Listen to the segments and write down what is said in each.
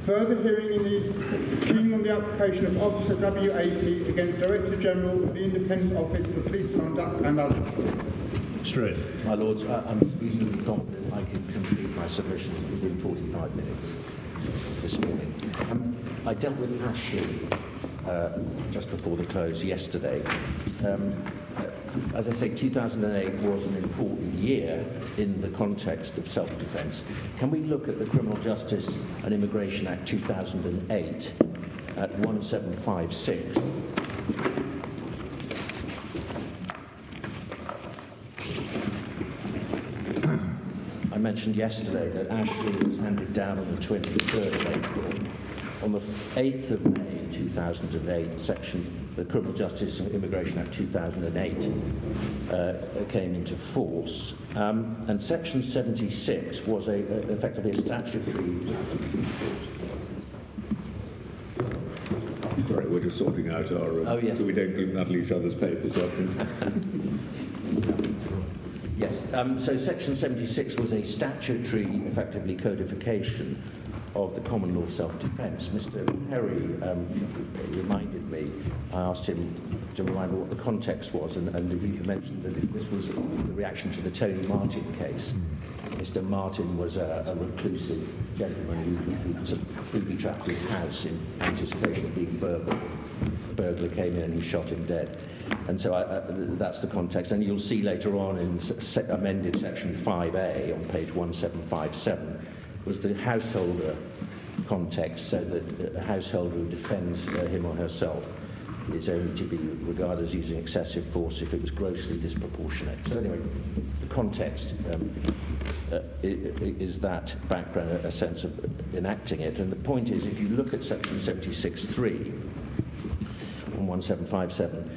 Further hearing on the application of Officer W80 against Director General of the Independent Office for Police Conduct and others. Straight. My Lords, I'm reasonably confident I can complete my submissions within 45 minutes this morning. I dealt with Ashley just before the close yesterday. As I say, 2008 was an important year in the context of self-defence. Can we look at the Criminal Justice and Immigration Act 2008 at 1756? I mentioned yesterday that Ashley was handed down on the 23rd of April. On the 8th of May 2008, the Criminal Justice and Immigration Act 2008 came into force, and Section 76 was effectively a statutory. Sorry, we're just sorting out our. Oh, yes. So we don't muddle each other's papers up. Yes. So Section 76 was a statutory, effectively, codification of the common law of self-defence. Mr. Perry reminded me, I asked him to remind me what the context was, and he mentioned that this was the reaction to the Tony Martin case. Mr. Martin was a reclusive gentleman who sort of booby-trapped his house in anticipation of being burgled. The burglar came in and he shot him dead. And so that's the context. And you'll see later on in amended Section 5A on page 1757, was the householder context, so that a householder who defends him or herself is only to be regarded as using excessive force if it was grossly disproportionate. So anyway, the context is that background, a sense of enacting it. And the point is, if you look at Section 76.3 on 1757,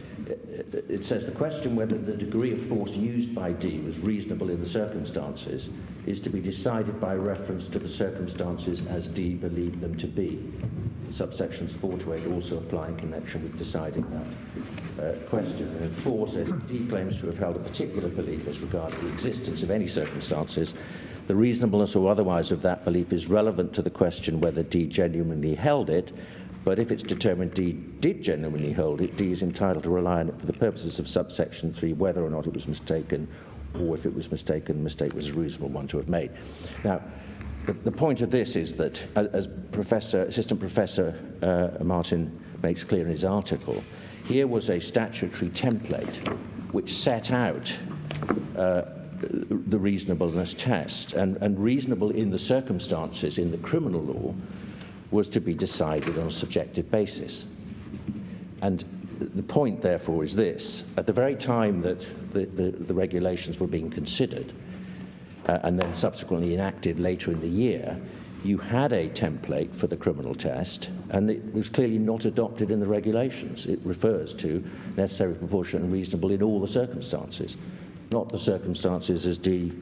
it says the question whether the degree of force used by D was reasonable in the circumstances is to be decided by reference to the circumstances as D believed them to be. Subsections 4 to 8 also apply in connection with deciding that question. And 4 says D claims to have held a particular belief as regards the existence of any circumstances. The reasonableness or otherwise of that belief is relevant to the question whether D genuinely held it. But if it's determined D did genuinely hold it, D is entitled to rely on it for the purposes of subsection 3, whether or not it was mistaken, or if it was mistaken, the mistake was a reasonable one to have made. Now, the point of this is that, as Assistant Professor Martin makes clear in his article, here was a statutory template which set out the reasonableness test, and reasonable in the circumstances in the criminal law was to be decided on a subjective basis. And the point, therefore, is this. At the very time that the regulations were being considered, and then subsequently enacted later in the year, you had a template for the criminal test, and it was clearly not adopted in the regulations. It refers to necessary, proportionate, and reasonable in all the circumstances, not the circumstances as D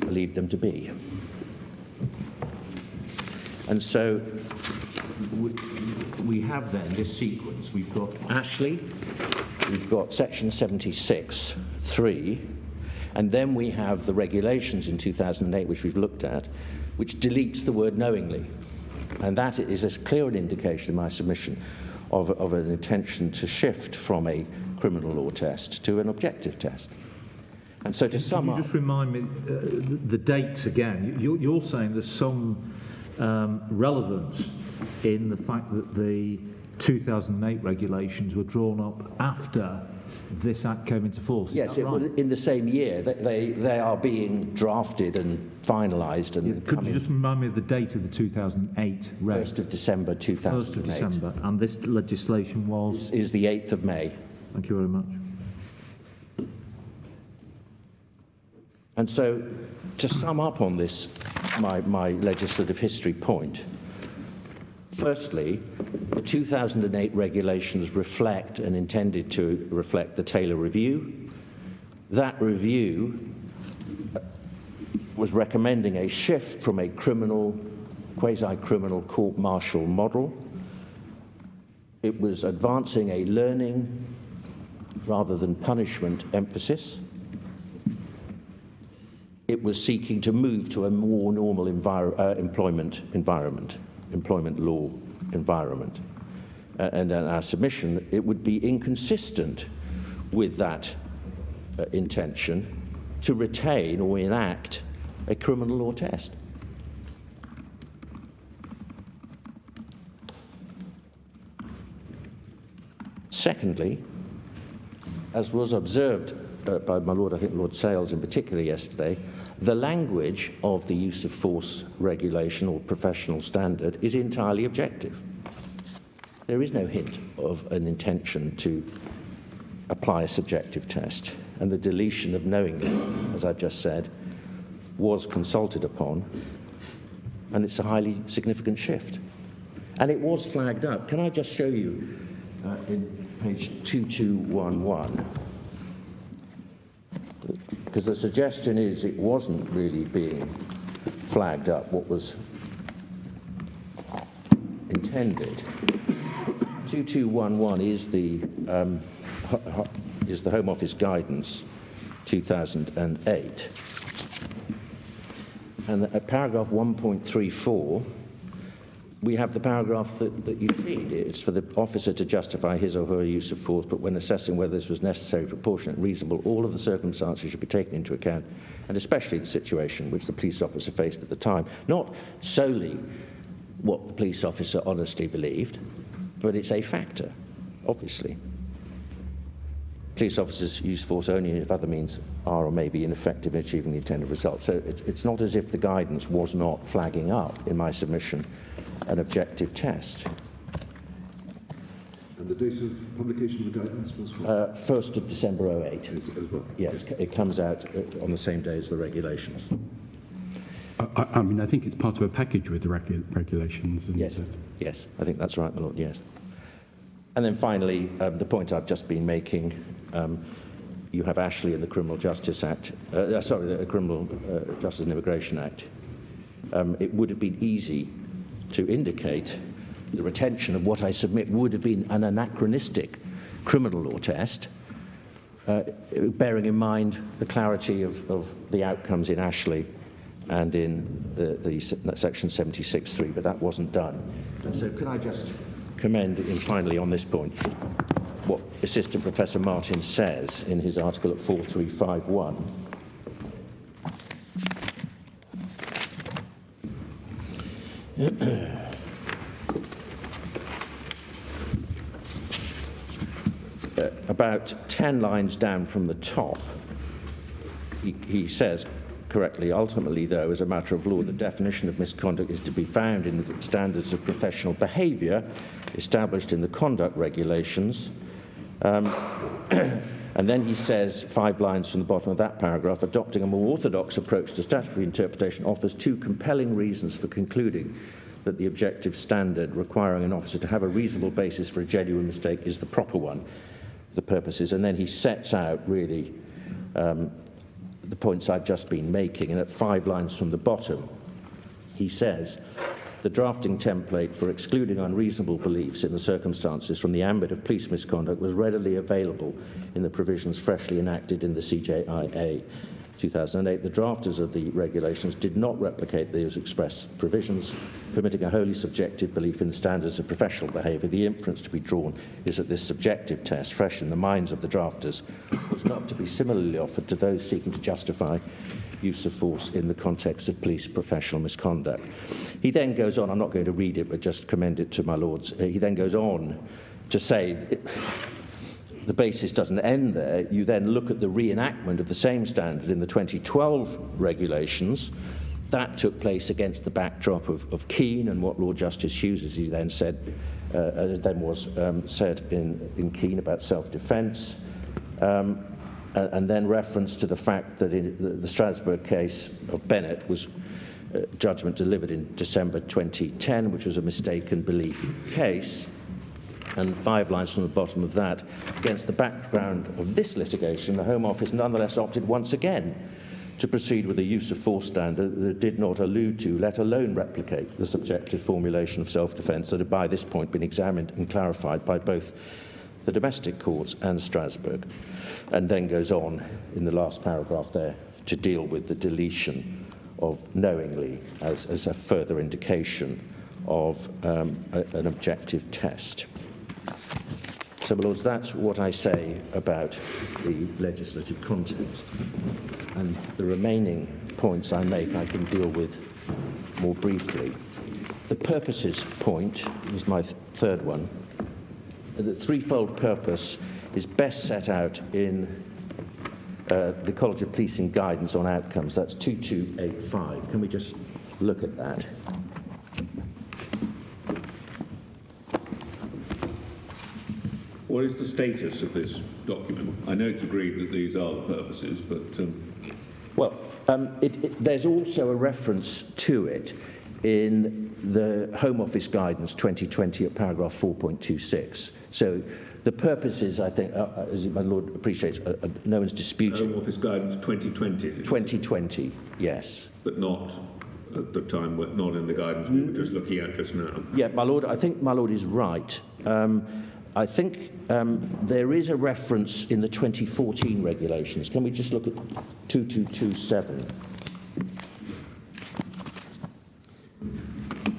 believed them to be. And so we have then this sequence. We've got Ashley, we've got Section 76.3, and then we have the regulations in 2008, which we've looked at, which deletes the word knowingly. And that is as clear an indication in my submission of an intention to shift from a criminal law test to an objective test. And so to sum up... Can you just remind me the dates again? You're saying there's some relevance in the fact that the 2008 regulations were drawn up after this Act came into force. Yes, it was in the same year. They are being drafted and finalised. And could you just remind me of the date of the 2008 reg? 1st of December 2008. 1st of December. And this legislation was? Is the 8th of May. Thank you very much. And so, to sum up on this, my legislative history point, firstly, the 2008 regulations reflect and intended to reflect the Taylor Review. That review was recommending a shift from a quasi-criminal court-martial model. It was advancing a learning rather than punishment emphasis. It was seeking to move to a more normal employment environment. employment law environment. And in our submission, it would be inconsistent with that intention to retain or enact a criminal law test. Secondly, as was observed by my Lord, I think Lord Sales in particular yesterday, the language of the use of force regulation or professional standard is entirely objective. There is no hint of an intention to apply a subjective test, and the deletion of knowingly, as I've just said, was consulted upon, and it's a highly significant shift. And it was flagged up. Can I just show you in page 2211? Because the suggestion is it wasn't really being flagged up what was intended. 2211 is the Home Office Guidance 2008. And at paragraph 1.34, we have the paragraph that you read. It's for the officer to justify his or her use of force, but when assessing whether this was necessary, proportionate, reasonable, all of the circumstances should be taken into account, and especially the situation which the police officer faced at the time. Not solely what the police officer honestly believed, but it's a factor, obviously. Police officers use force only if other means are or may be ineffective in achieving the intended result. So it's not as if the guidance was not flagging up, in my submission, an objective test. And the date of publication of the guidance was what? 1st of December 08. As well. Yes, it comes out on the same day as the regulations. I mean, I think it's part of a package with the regulations, isn't Yes, it? yes, I think that's right, my Lord, yes. And then finally, the point I've just been making, you have Ashley in the Criminal Justice Act, the Criminal Justice and Immigration Act. It would have been easy to indicate the retention of what I submit would have been an anachronistic criminal law test, bearing in mind the clarity of the outcomes in Ashley and in the section 76.3, but that wasn't done. And so can I just commend, finally on this point, what Assistant Professor Martin says in his article at 4351. About 10 lines down from the top, he says correctly, ultimately, though, as a matter of law, the definition of misconduct is to be found in the standards of professional behaviour established in the conduct regulations. And then he says, 5 lines from the bottom of that paragraph, adopting a more orthodox approach to statutory interpretation offers 2 compelling reasons for concluding that the objective standard requiring an officer to have a reasonable basis for a genuine mistake is the proper one, the purposes. And then he sets out, really, the points I've just been making, and at 5 lines from the bottom, he says, the drafting template for excluding unreasonable beliefs in the circumstances from the ambit of police misconduct was readily available in the provisions freshly enacted in the CJIA 2008. The drafters of the regulations did not replicate those express provisions, permitting a wholly subjective belief in the standards of professional behaviour. The inference to be drawn is that this subjective test, fresh in the minds of the drafters, was not to be similarly offered to those seeking to justify use of force in the context of police professional misconduct. He then goes on, I'm not going to read it, but just commend it to my lords. He then goes on to say the basis doesn't end there. You then look at the reenactment of the same standard in the 2012 regulations. That took place against the backdrop of Keane and what Lord Justice Hughes, as he then said, said in Keane about self-defence. And then reference to the fact that in the Strasbourg case of Bennett was judgment delivered in December 2010, which was a mistaken belief case. And 5 lines from the bottom of that, against the background of this litigation, the Home Office nonetheless opted once again to proceed with a use of force standard that did not allude to, let alone replicate, the subjective formulation of self-defence that had by this point been examined and clarified by both the domestic courts and Strasbourg, and then goes on in the last paragraph there to deal with the deletion of knowingly as a further indication of an objective test. So, my Lords, that's what I say about the legislative context. And the remaining points I make I can deal with more briefly. The purposes point is my third one. The threefold purpose is best set out in the College of Policing Guidance on Outcomes. That's 2285. Can we just look at that? What is the status of this document? I know it's agreed that these are the purposes, but... Well, there's also a reference to it in the Home Office Guidance 2020 at paragraph 4.26. So the purposes, I think, as my Lord appreciates, no one's disputing. Home Office Guidance 2020? 2020, yes. But not at the time, not in the guidance we were just looking at just now. Yeah, my Lord, I think my Lord is right. I think there is a reference in the 2014 regulations. Can we just look at 2227?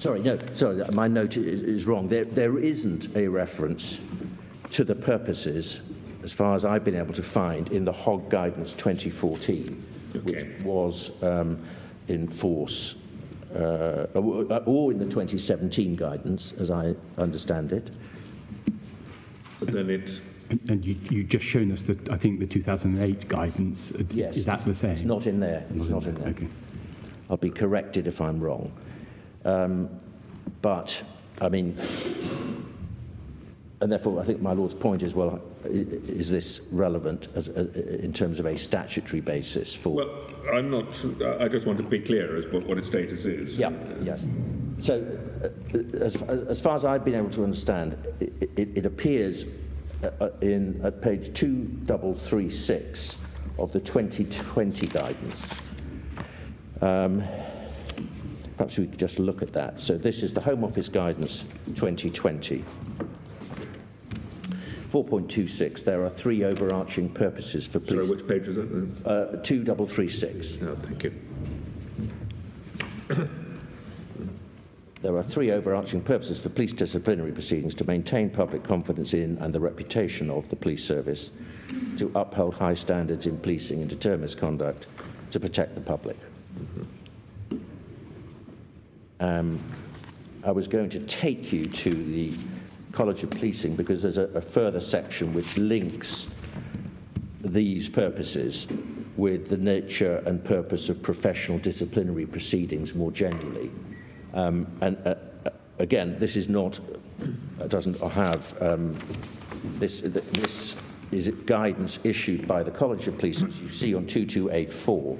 Sorry, my note is wrong. There isn't a reference to the purposes, as far as I've been able to find, in the HOG Guidance 2014, which was in force, or in the 2017 guidance, as I understand it. But then it's... And you just shown us that, I think, the 2008 guidance. Yes. Is that the same? It's not in there. It's not in there. Okay. I'll be corrected if I'm wrong. But, I mean, and therefore I think my Lord's point is, well, is this relevant in terms of a statutory basis for... Well, I'm not... I just want to be clear as what its status is. Yeah, yes. So, as far as I've been able to understand, it appears at page 2336 of the 2020 guidance. Perhaps we could just look at that. So this is the Home Office Guidance 2020. 4.26, there are three overarching purposes for police... Sorry, which page is that? 2336. Oh, thank you. There are three overarching purposes for police disciplinary proceedings: to maintain public confidence in and the reputation of the police service, to uphold high standards in policing and deter misconduct, to protect the public. I was going to take you to the College of Policing because there's a further section which links these purposes with the nature and purpose of professional disciplinary proceedings more generally. Again, this is not, doesn't have, this is guidance issued by the College of Police, as you see on 2284.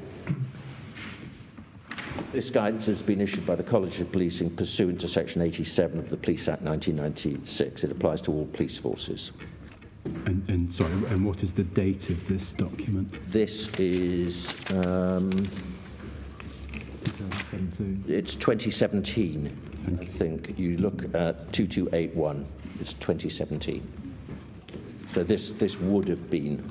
This guidance has been issued by the College of Policing pursuant to Section 87 of the Police Act 1996. It applies to all police forces. And sorry, and what is the date of this document? This is, it's 2017, I think. You look at 2281, it's 2017. So this would have been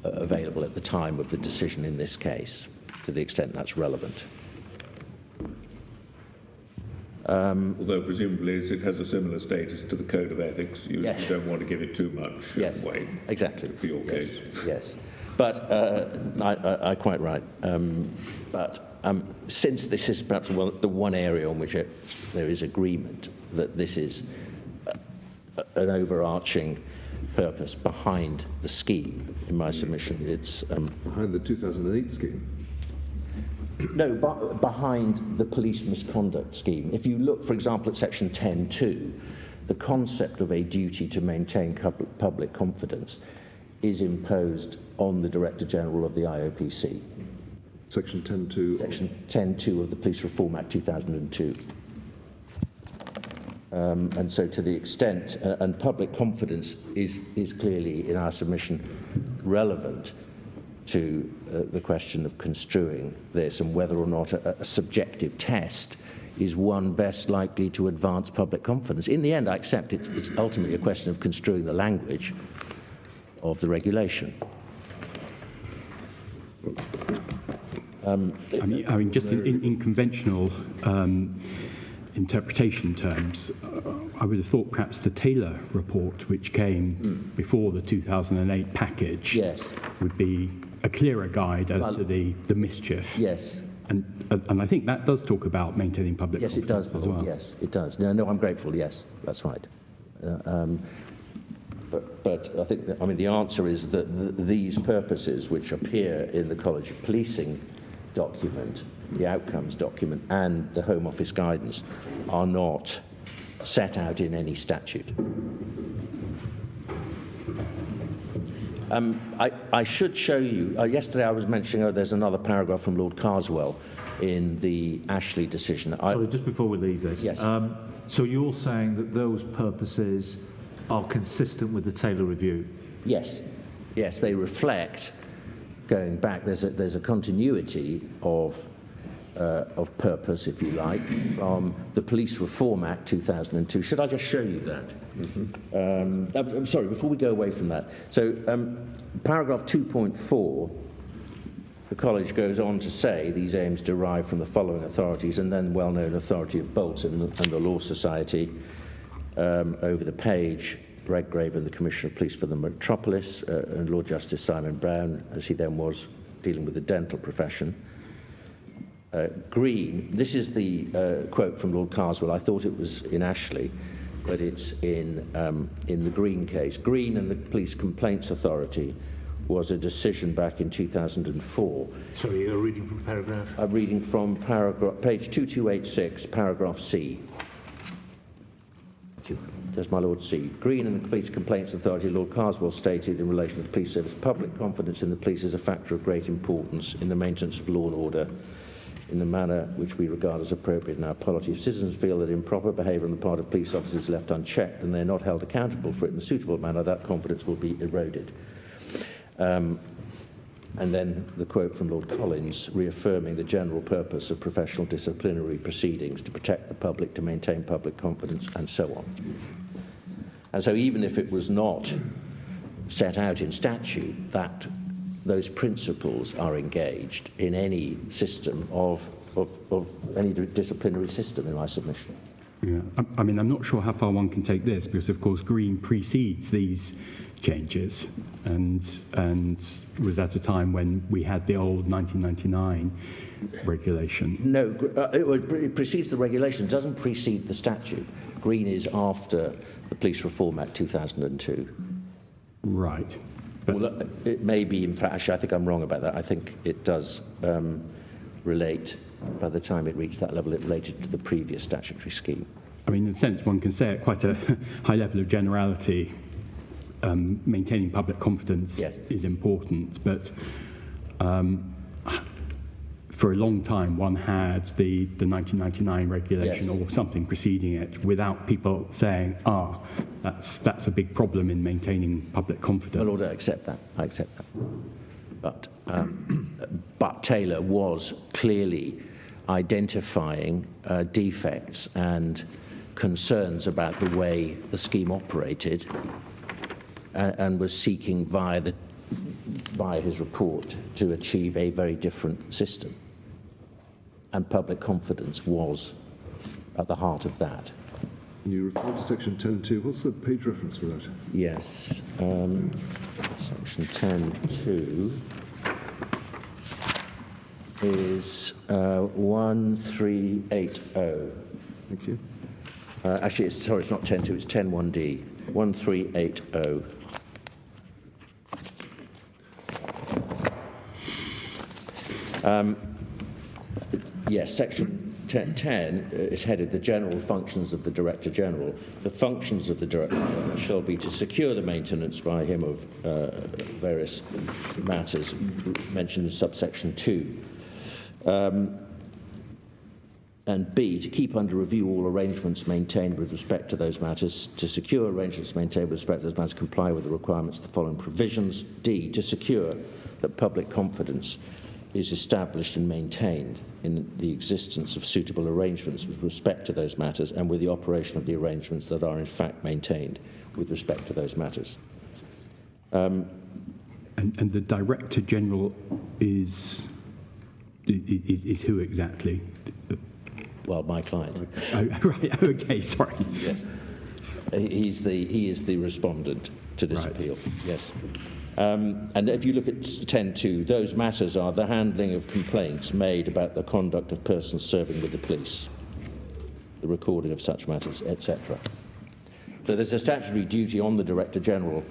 available at the time of the decision in this case, to the extent that's relevant. Although presumably as it has a similar status to the Code of Ethics, you don't want to give it too much weight. Exactly. For your case. Yes. But I quite right. But since this is perhaps the one area on which there is agreement that this is an overarching purpose behind the scheme, in my submission, it's... behind the 2008 scheme? No, behind the police misconduct scheme. If you look, for example, at Section 10.2, the concept of a duty to maintain public confidence is imposed on the Director General of the IOPC. Section 10.2? Section 10.2 of the Police Reform Act 2002. And so to the extent, and public confidence is clearly, in our submission, relevant to the question of construing this and whether or not a subjective test is one best likely to advance public confidence. In the end, I accept it's ultimately a question of construing the language of the regulation. I mean, just in conventional interpretation terms, I would have thought perhaps the Taylor report, which came before the 2008 package, Yes. would be a clearer guide as to the mischief. Yes. And I think that does talk about maintaining public Yes, it confidence does. as well. Yes, it does. No, I'm grateful. Yes, that's right. But I think the answer is that these purposes, which appear in the College of Policing document, the outcomes document, and the Home Office guidance, are not set out in any statute. I should show you, yesterday I was mentioning, there's another paragraph from Lord Carswell in the Ashley decision. Sorry, just before we leave this. Yes. So you're saying that those purposes are consistent with the Taylor Review? Yes, they reflect, going back, there's a continuity of purpose, if you like, from the Police Reform Act 2002. Should I just show you that? I'm sorry, before we go away from that. So paragraph 2.4, the college goes on to say these aims derive from the following authorities, and then well-known authority of Bolton and the Law Society. Over the page, Redgrave and the Commissioner of Police for the Metropolis, and Lord Justice Simon Brown, as he then was, dealing with the dental profession. Green, this is the quote from Lord Carswell. I thought it was in Ashley, but it's in the Green case. Green and the Police Complaints Authority was a decision back in 2004. Sorry, you're reading from paragraph? I'm reading from page 2286, paragraph C. There's my Lord C. Green and the Police Complaints Authority, Lord Carswell stated in relation to the police service, public confidence in the police is a factor of great importance in the maintenance of law and order in the manner which we regard as appropriate in our polity. If citizens feel that improper behaviour on the part of police officers is left unchecked and they're not held accountable for it in a suitable manner, that confidence will be eroded. And then the quote from Lord Collins, reaffirming the general purpose of professional disciplinary proceedings to protect the public, to maintain public confidence, and so on. And so even if it was not set out in statute, that those principles are engaged in any system of any disciplinary system, in my submission. Yeah. I mean, I'm not sure how far one can take this, because of course Green precedes these changes and was at a time when we had the old 1999 regulation. No, it precedes the regulation, doesn't precede the statute. Green is after the Police Reform Act 2002. Right. But Well, it may be, in fact, actually, I think I'm wrong about that. I think it does relate, by the time it reached that level, it related to the previous statutory scheme. I mean, in a sense, one can say at quite a high level of generality, maintaining public confidence Yes. is important, but for a long time one had the 1999 regulation Yes. or something preceding it wut people saying, that's a big problem in maintaining public confidence. Well, Lord, I accept that. But Taylor was clearly identifying defects and concerns about the way the scheme operated, and was seeking via his report to achieve a very different system. And public confidence was at the heart of that. You refer to section 10.2. What's the page reference for that? Yes, section 10.2 is 1380. Thank you. Actually, it's not 10.2, it's 10.1d, 1380. Yes, section 10 is headed the general functions of the Director General. The functions of the Director General shall be to secure the maintenance by him of various matters mentioned in subsection 2. And B, to keep under review all arrangements maintained with respect to those matters, to secure arrangements maintained with respect to those matters comply with the requirements of the following provisions. D, to secure that public confidence is established and maintained in the existence of suitable arrangements with respect to those matters and with the operation of the arrangements that are in fact maintained with respect to those matters. And the Director General is who exactly? Well, my client. Oh, right, okay, sorry. Yes. He is the respondent to this appeal. Yes. And if you look at 10.2, those matters are the handling of complaints made about the conduct of persons serving with the police, the recording of such matters, etc. So there's a statutory duty on the Director General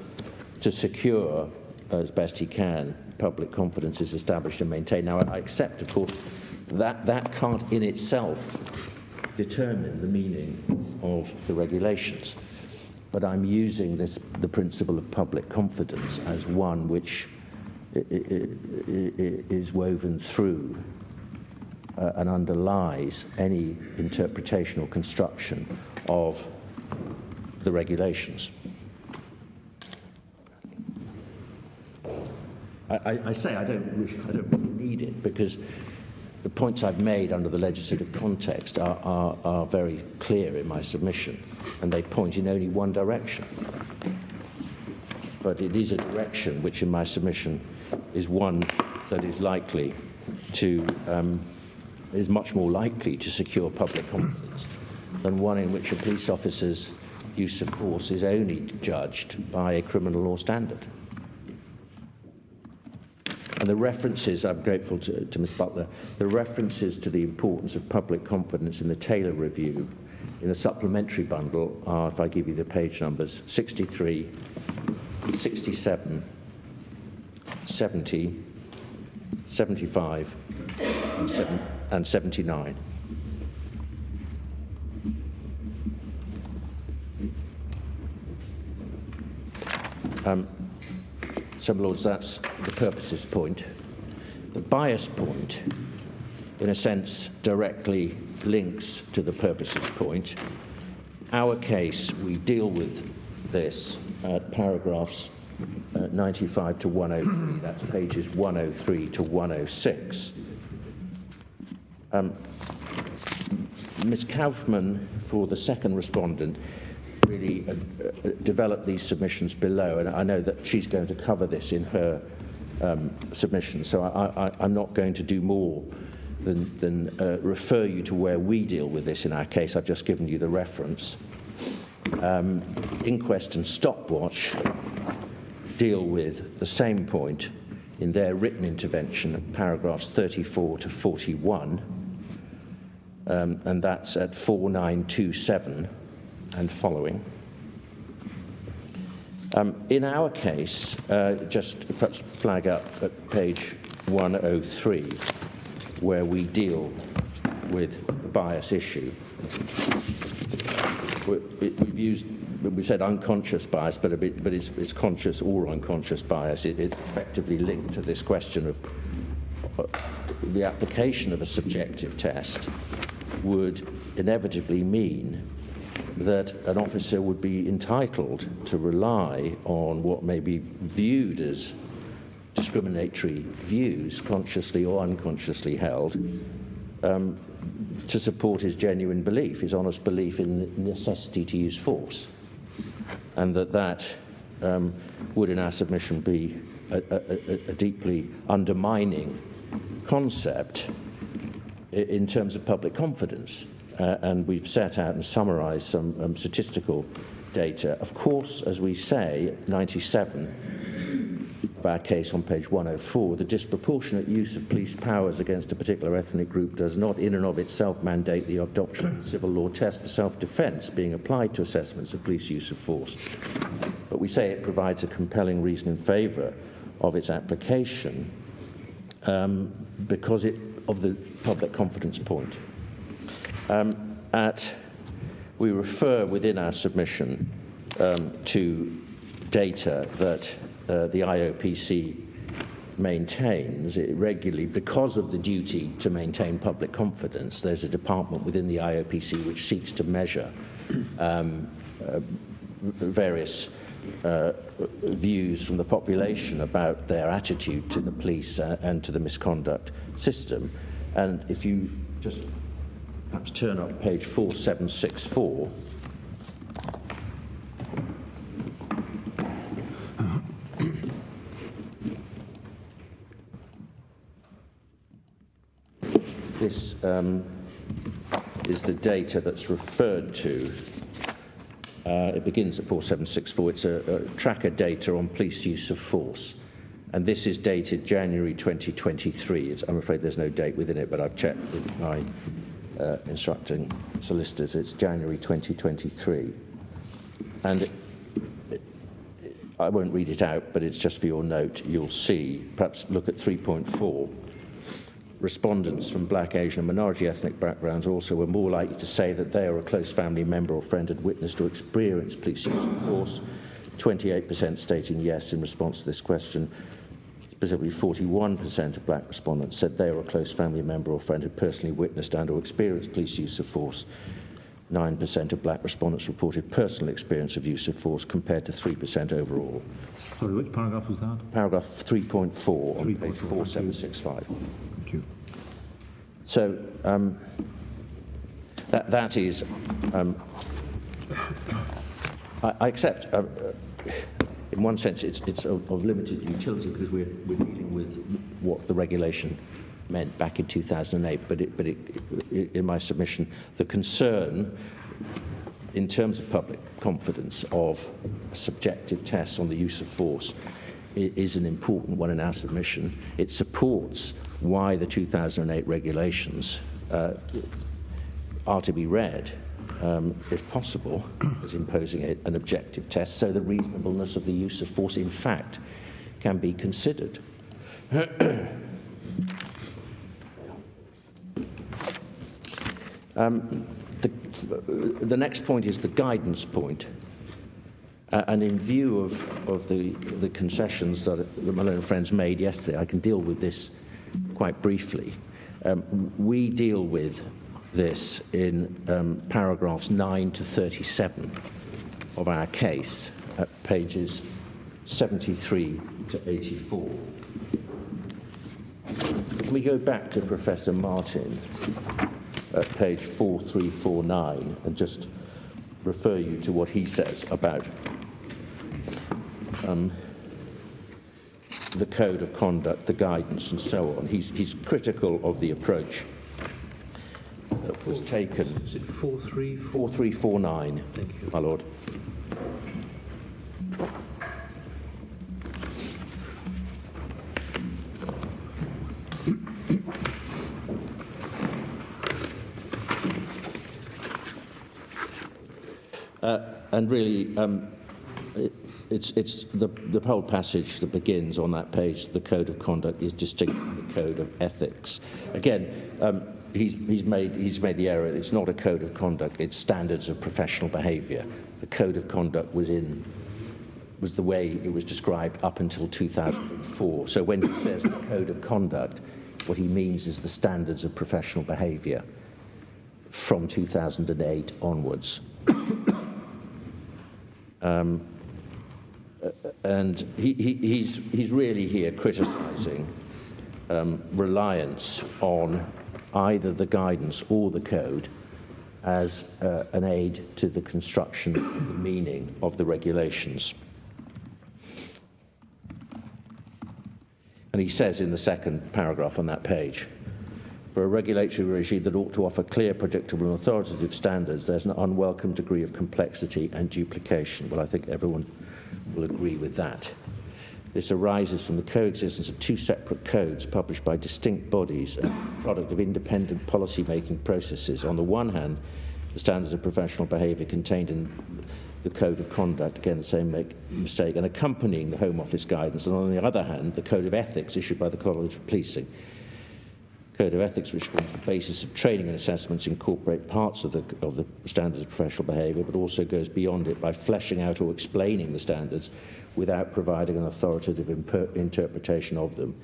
to secure, as best he can, public confidence is established and maintained. Now, I accept, of course, that can't in itself determine the meaning of the regulations. But I'm using the principle of public confidence as one which is woven through and underlies any interpretation or construction of the regulations. I say I don't really need it because the points I've made under the legislative context are very clear in my submission, and they point in only one direction. But it is a direction which, in my submission, is one that is likely to is much more likely to secure public confidence than one in which a police officer's use of force is only judged by a criminal law standard. And the references, I'm grateful to Ms. Butler, the references to the importance of public confidence in the Taylor Review in the supplementary bundle are, if I give you the page numbers, 63, 67, 70, 75, and 79. So, Lords, that's the purposes point. The bias point, in a sense, directly links to the purposes point. Our case, we deal with this at paragraphs 95 to 103. That's pages 103 to 106. Ms. Kaufman, for the second respondent, really developed these submissions below, and I know that she's going to cover this in her submission, so I'm not going to do more than refer you to where we deal with this in our case. I've just given you the reference. Inquest and Stopwatch deal with the same point in their written intervention at paragraphs 34 to 41, and that's at 4927 and following. In our case, just perhaps flag up at page 103, where we deal with the bias issue. We've said unconscious bias, but it's conscious or unconscious bias. It's effectively linked to this question of the application of a subjective test would inevitably mean that an officer would be entitled to rely on what may be viewed as discriminatory views, consciously or unconsciously held, to support his genuine belief, his honest belief in the necessity to use force. And that would, in our submission, be a deeply undermining concept in terms of public confidence. And we've set out and summarised some statistical data. Of course, as we say, 97 of our case on page 104, the disproportionate use of police powers against a particular ethnic group does not in and of itself mandate the adoption of the civil law test for self-defence being applied to assessments of police use of force. But we say it provides a compelling reason in favour of its application because of the public confidence point. We refer within our submission to data that the IOPC maintains regularly because of the duty to maintain public confidence. There's a department within the IOPC which seeks to measure various views from the population about their attitude to the police and to the misconduct system. And if you just perhaps turn up page 4764. This is the data that's referred to. It begins at 4764. It's a tracker data on police use of force. And this is dated January 2023. I'm afraid there's no date within it, but I've checked with my instructing solicitors. It's January 2023. And I won't read it out, but it's just for your note. You'll see, perhaps look at 3.4. Respondents from black, Asian and minority ethnic backgrounds also were more likely to say that they or a close family member or friend had witnessed or experienced police use of force, 28% stating yes in response to this question. Specifically, 41% of black respondents said they or a close family member or friend had personally witnessed and or experienced police use of force. 9% of black respondents reported personal experience of use of force compared to 3% overall. Sorry, which paragraph was that? Paragraph 3.4 on page 3.4, 4765. Thank you. So that is, I accept, in one sense, it's of limited utility because we're dealing with what the regulation meant back in 2008. But in my submission, the concern in terms of public confidence of subjective tests on the use of force is an important one in our submission. It supports why the 2008 regulations are to be read, if possible, as imposing an objective test, so the reasonableness of the use of force, in fact, can be considered. The next point is the guidance point. And in view of the concessions that Malone and Friends made yesterday, I can deal with this quite briefly. We deal with this in paragraphs 9 to 37 of our case at pages 73 to 84. If we go back to Professor Martin at page 4349 and just refer you to what he says about the code of conduct, the guidance, and so on. He's critical of the approach that was taken. Is it 4349? Thank you. My lord. And really, it's the whole passage that begins on that page. The code of conduct is distinct from the code of ethics. Again, he's made the error. It's not a code of conduct. It's standards of professional behaviour. The code of conduct was the way it was described up until 2004. So when he says the code of conduct, what he means is the standards of professional behaviour from 2008 onwards. And he's really here criticising reliance on either the guidance or the code as an aid to the construction of the meaning of the regulations. And he says in the second paragraph on that page, for a regulatory regime that ought to offer clear, predictable and authoritative standards, there's an unwelcome degree of complexity and duplication. Well, I think everyone will agree with that. This arises from the coexistence of two separate codes published by distinct bodies and product of independent policy-making processes. On the one hand, the standards of professional behaviour contained in the Code of Conduct, again the same mistake, and accompanying the Home Office guidance, and on the other hand, the Code of Ethics issued by the College of Policing. Code of Ethics, which forms the basis of training and assessments, incorporate parts of the standards of professional behaviour, but also goes beyond it by fleshing out or explaining the standards without providing an authoritative interpretation of them.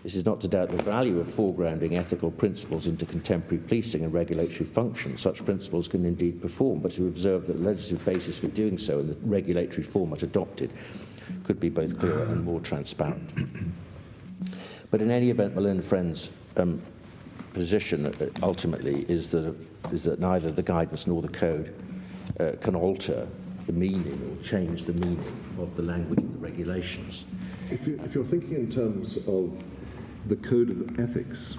This is not to doubt the value of foregrounding ethical principles into contemporary policing and regulatory functions. Such principles can indeed perform, but to observe that the legislative basis for doing so and the regulatory format adopted could be both clearer and more transparent. But in any event, Malone and Friends' position ultimately is that neither the guidance nor the code can alter the meaning or change the meaning of the language of the regulations. If you're thinking in terms of the code of ethics,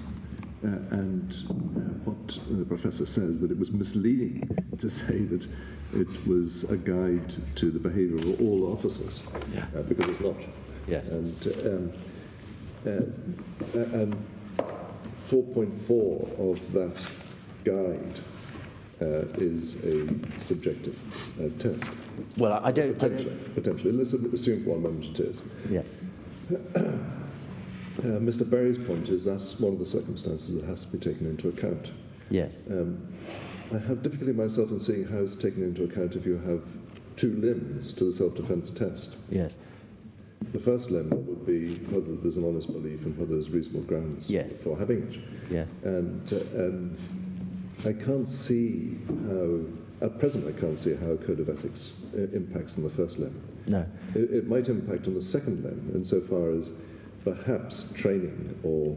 what the professor says, that it was misleading to say that it was a guide to the behaviour of all officers, because it's not. Yes. And 4.4 of that guide is a subjective test. Well, I don't... Potentially. Let's assume for one moment it is. Yeah. Mr. Berry's point is that's one of the circumstances that has to be taken into account. Yes. I have difficulty myself in seeing how it's taken into account if you have two limbs to the self-defence test. Yes. The first limb would be whether there's an honest belief and whether there's reasonable grounds for having it. Yes. And I can't see how, at present I can't see how a code of ethics impacts on the first limb. No. It might impact on the second limb insofar as perhaps training or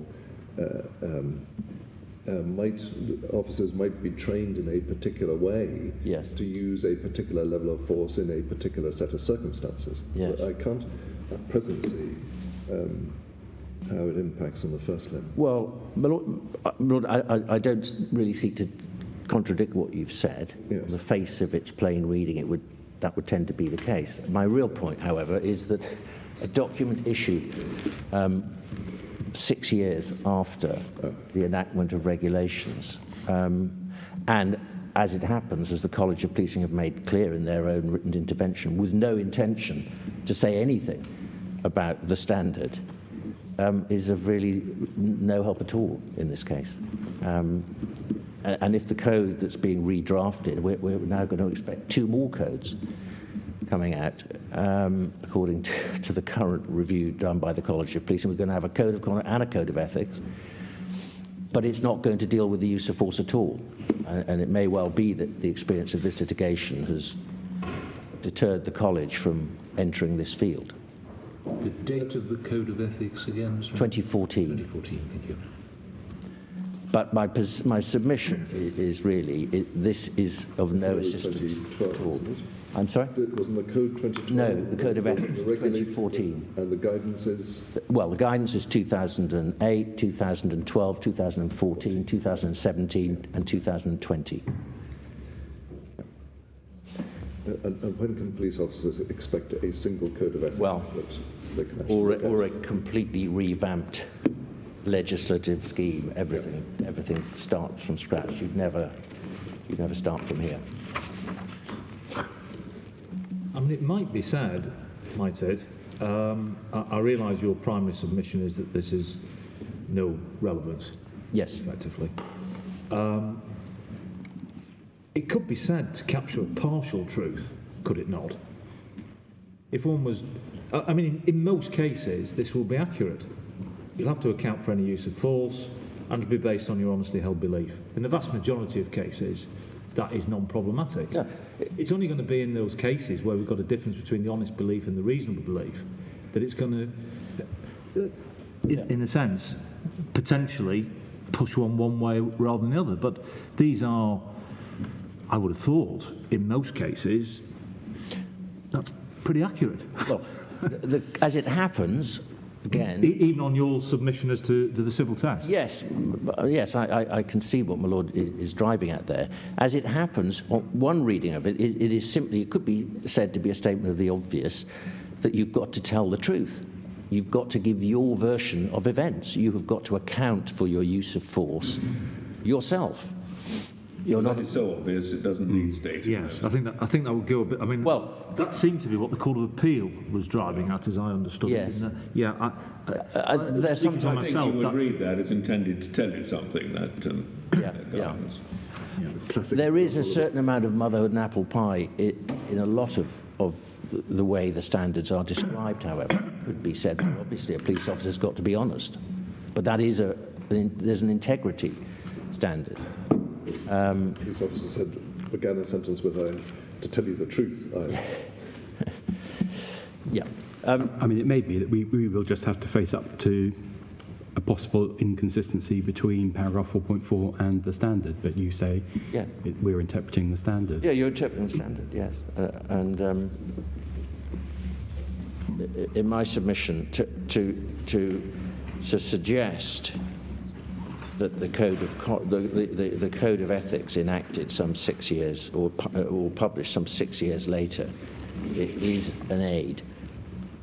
officers might be trained in a particular way to use a particular level of force in a particular set of circumstances. Yes. But I can't at present see how it impacts on the first limb. Well, my Lord, I don't really seek to contradict what you've said. Yes. On the face of its plain reading, that would tend to be the case. My real point, however, is that a document issued 6 years after the enactment of regulations, and as it happens, as the College of Policing have made clear in their own written intervention, with no intention to say anything about the standard, is of really no help at all in this case. And if the code that's being redrafted, we're now going to expect 2 more codes coming out, according to the current review done by the College of Policing. We're going to have a code of conduct and a code of ethics, but it's not going to deal with the use of force at all. And it may well be that the experience of this litigation has deterred the college from entering this field. The date of the Code of Ethics again? 2014. 2014, thank you. But my submission is really, this is of no assistance at all. I'm sorry? Wasn't the code 2012? No, the Code of Ethics was 2014. And the guidance is? Well, the guidance is 2008, 2012, 2014, 2017 and 2020. And when can police officers expect a single code of ethics? Well, that they can actually or a completely revamped legislative scheme. Everything starts from scratch. You'd never start from here. I mean, it might be said, I realise your primary submission is that this is no relevance. Yes. Effectively. It could be said to capture a partial truth, could it not? If one was, I mean, in most cases, this will be accurate. You'll have to account for any use of force and it'll be based on your honestly held belief. In the vast majority of cases, that is non-problematic. Yeah. It's only going to be in those cases where we've got a difference between the honest belief and the reasonable belief that it's going to, in a sense, potentially push one way rather than the other. But these are, I would have thought, in most cases, that's pretty accurate. Well, as it happens, again... Even on your submission as to the civil test? Yes, I can see what my Lord is driving at there. As it happens, one reading of it is simply, it could be said to be a statement of the obvious, that you've got to tell the truth. You've got to give your version of events. You have got to account for your use of force yourself. You're not. It's so obvious it doesn't need stating. Yes, I think that would go a bit. I mean, well, that seemed to be what the Court of Appeal was driving at, as I understood it. Yeah, there's sometimes I think you would read that it's intended to tell you something that guidance. There is a certain amount of motherhood and apple pie in a lot of the way the standards are described. However, it could be said that obviously a police officer's got to be honest, but that is there's an integrity standard. Police officer began a sentence with to tell you the truth. Yeah. I mean, it may be that we will just have to face up to a possible inconsistency between paragraph 4.4 and the standard, but you say we're interpreting the standard. Yeah, you're interpreting the standard, yes. And in my submission, to suggest that the code of ethics enacted some 6 years, or published some 6 years later, it is an aid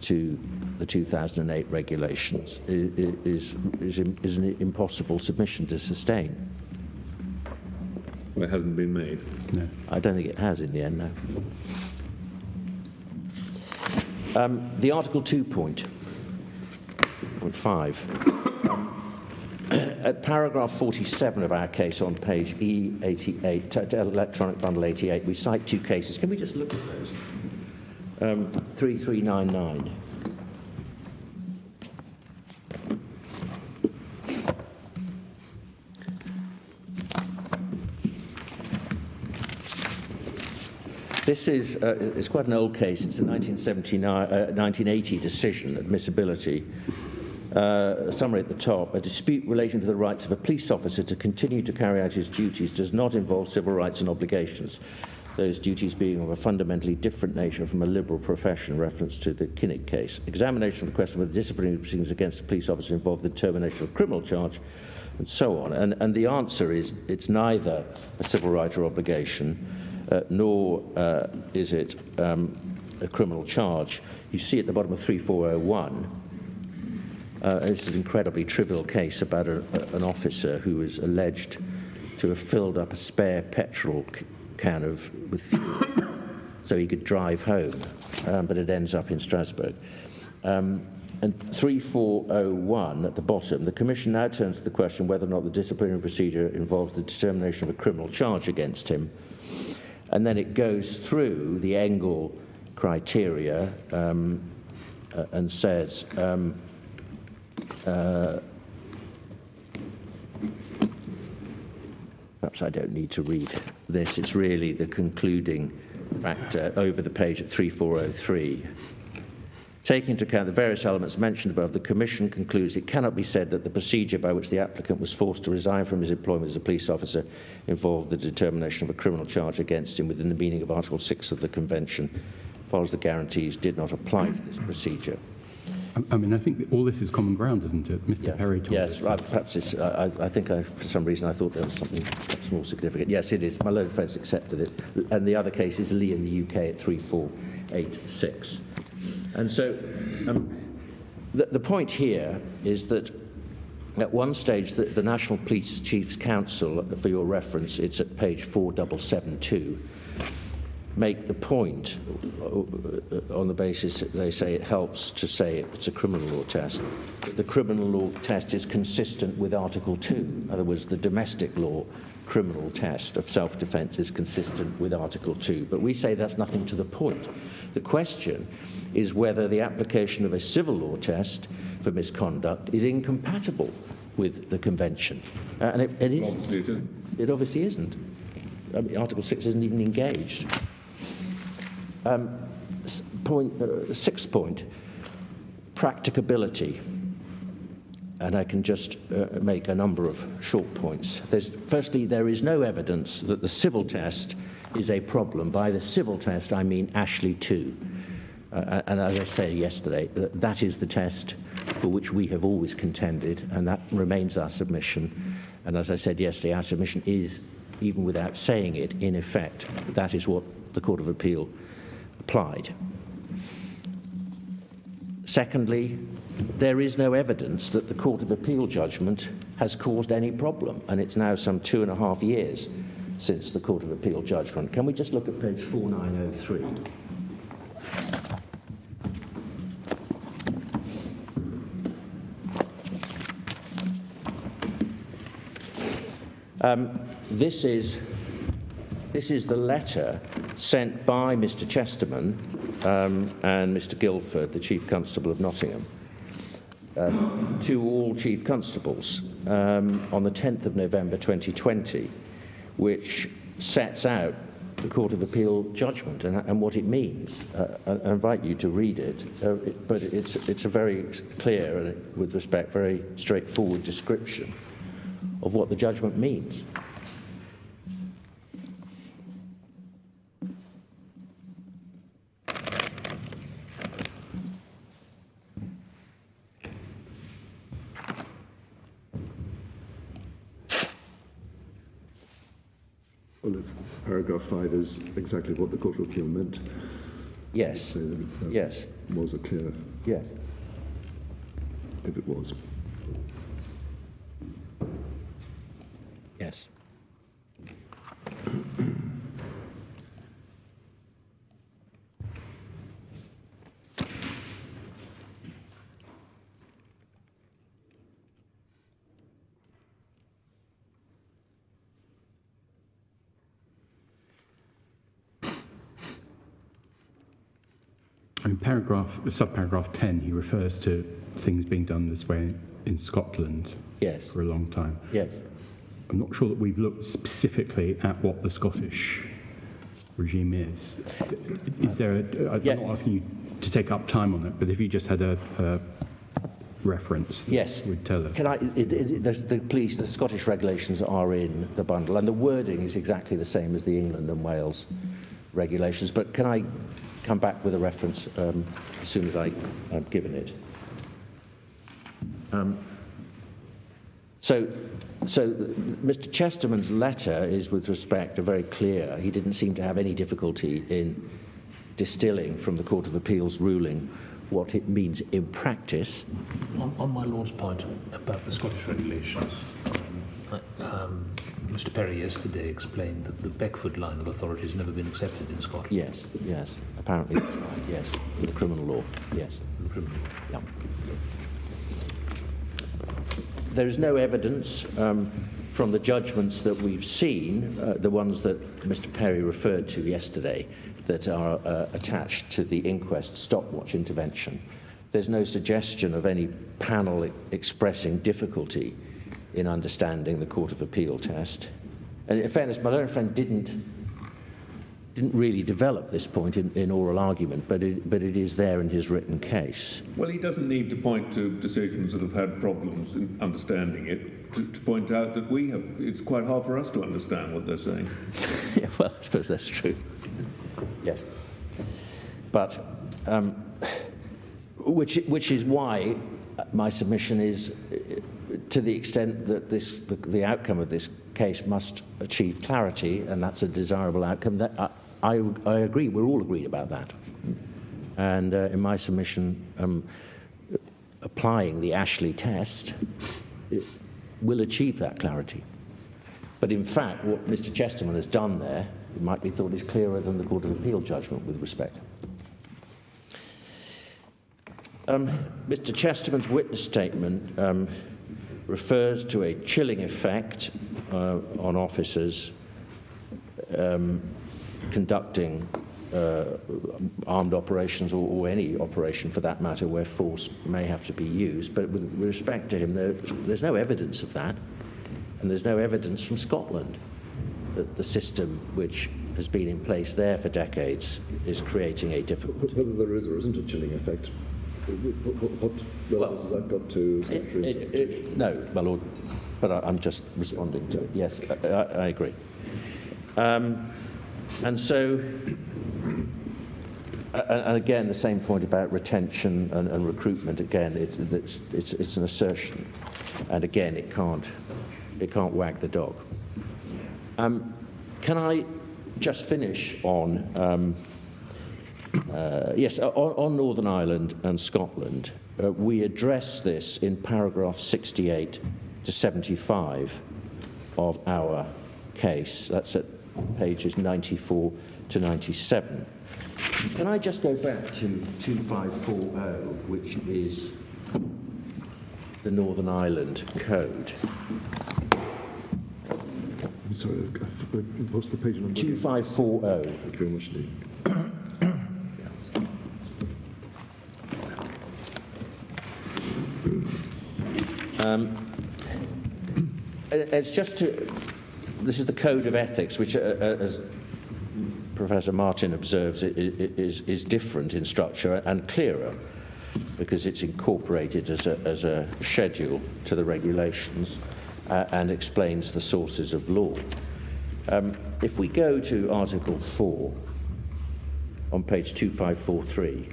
to the 2008 regulations, is an impossible submission to sustain. Well, it hasn't been made. No. I don't think it has in the end, no. The Article 2 point 5. At paragraph 47 of our case on page E88, electronic bundle 88, we cite two cases. Can we just look at those? 3399. This is it's quite an old case. It's a 1980 decision, admissibility. Summary at the top: a dispute relating to the rights of a police officer to continue to carry out his duties does not involve civil rights and obligations, those duties being of a fundamentally different nature from a liberal profession, reference to the Kinnock case. Examination of the question whether disciplinary proceedings against a police officer involve the determination of a criminal charge, and so on. And the answer is it's neither a civil right or obligation, nor is it a criminal charge. You see at the bottom of 3401, this is an incredibly trivial case about an officer who was alleged to have filled up a spare petrol can with fuel so he could drive home, but it ends up in Strasbourg. And 3401 at the bottom, the Commission now turns to the question whether or not the disciplinary procedure involves the determination of a criminal charge against him. And then it goes through the Engel criteria and says perhaps I don't need to read this. It's really the concluding factor over the page at 3403. Taking into account the various elements mentioned above, the Commission concludes it cannot be said that the procedure by which the applicant was forced to resign from his employment as a police officer involved the determination of a criminal charge against him within the meaning of Article 6 of the Convention, as far as the guarantees did not apply to this procedure. I mean, I think that all this is common ground, isn't it? Mr. Perry told us. Yes, right, perhaps it's, I think for some reason I thought there was something perhaps more significant. Yes, it is. My learned friends accepted it. And the other case is Lee in the UK at 3486. And so the point here is that at one stage the National Police Chiefs Council, for your reference, it's at page 4772, make the point on the basis that they say it helps to say it's a criminal law test. The criminal law test is consistent with Article 2. In other words, the domestic law criminal test of self-defense is consistent with Article 2. But we say that's nothing to the point. The question is whether the application of a civil law test for misconduct is incompatible with the Convention. And it isn't. Obviously it isn't. It obviously isn't. I mean, Article 6 isn't even engaged. Sixth point, practicability. And I can just make a number of short points. Firstly, there is no evidence that the civil test is a problem. By the civil test, I mean Ashley 2. And as I said yesterday, that is the test for which we have always contended, and that remains our submission. And as I said yesterday, our submission is, even without saying it, in effect, that is what the Court of Appeal applied. Secondly, there is no evidence that the Court of Appeal judgment has caused any problem, and it's now some 2.5 years since the Court of Appeal judgment. Can we just look at page 4903? This is the letter sent by Mr. Chesterman and Mr. Guildford, the Chief Constable of Nottingham, to all Chief Constables on the 10th of November 2020, which sets out the Court of Appeal judgment and what it means. I invite you to read it, but it's a very clear and, with respect, very straightforward description of what the judgment means. Well, if paragraph 5 is exactly what the Court of Appeal meant, Yes. say that Yes. was a clear, Yes. if it was. Yes. I mean, subparagraph 10, he refers to things being done this way in Scotland Yes. for a long time. Yes. I'm not sure that we've looked specifically at what the Scottish regime is. Is there I'm Yeah. not asking you to take up time on it, but if you just had a reference that Yes. would tell us. Can I? The Scottish regulations are in the bundle, and the wording is exactly the same as the England and Wales regulations. But can I come back with a reference as soon as I've given it? So Mr. Chesterman's letter is, with respect, very clear. He didn't seem to have any difficulty in distilling from the Court of Appeal's ruling what it means in practice. On my Lord's point about the Scottish regulations, Mr. Perry yesterday explained that the Beckford line of authority has never been accepted in Scotland. Yes, yes, apparently that's right, yes, in the criminal law, yes. In criminal. Yeah. There is no evidence from the judgments that we've seen, the ones that Mr. Perry referred to yesterday, that are attached to the inquest stopwatch intervention. There's no suggestion of any panel expressing difficulty in understanding the Court of Appeal test. And in fairness, my learned friend didn't really develop this point in oral argument, but it is there in his written case. Well, he doesn't need to point to decisions that have had problems in understanding it to point out that it's quite hard for us to understand what they're saying. Yeah, well, I suppose that's true. Yes. But which is why my submission is, to the extent that the outcome of this case must achieve clarity, and that's a desirable outcome, that I agree, we're all agreed about that. And in my submission, applying the Ashley test will achieve that clarity. But in fact, what Mr. Chesterman has done there, it might be thought, is clearer than the Court of Appeal judgment with respect. Mr. Chesterman's witness statement refers to a chilling effect on officers conducting armed operations or any operation for that matter where force may have to be used. But with respect to him, there's no evidence of that, and there's no evidence from Scotland that the system which has been in place there for decades is creating a difficulty. Whether there is or isn't a chilling effect, what relevance has that got to statutory? No, my lord, but I'm just responding to it. Yes, I agree. And so, and again, the same point about retention and recruitment. Again, it's an assertion, and again, it can't wag the dog. Can I just finish on? Yes, on Northern Ireland and Scotland, we address this in paragraph 68 to 75 of our case. That's at pages 94 to 97. Can I just go back to 2540, which is the Northern Ireland Code? I'm sorry, what's the page number? 2540. Thank you very much, Lee. It's just this is the Code of Ethics, which, as Professor Martin observes, is different in structure and clearer because it's incorporated as a schedule to the regulations and explains the sources of law. If we go to Article 4 on page 2543,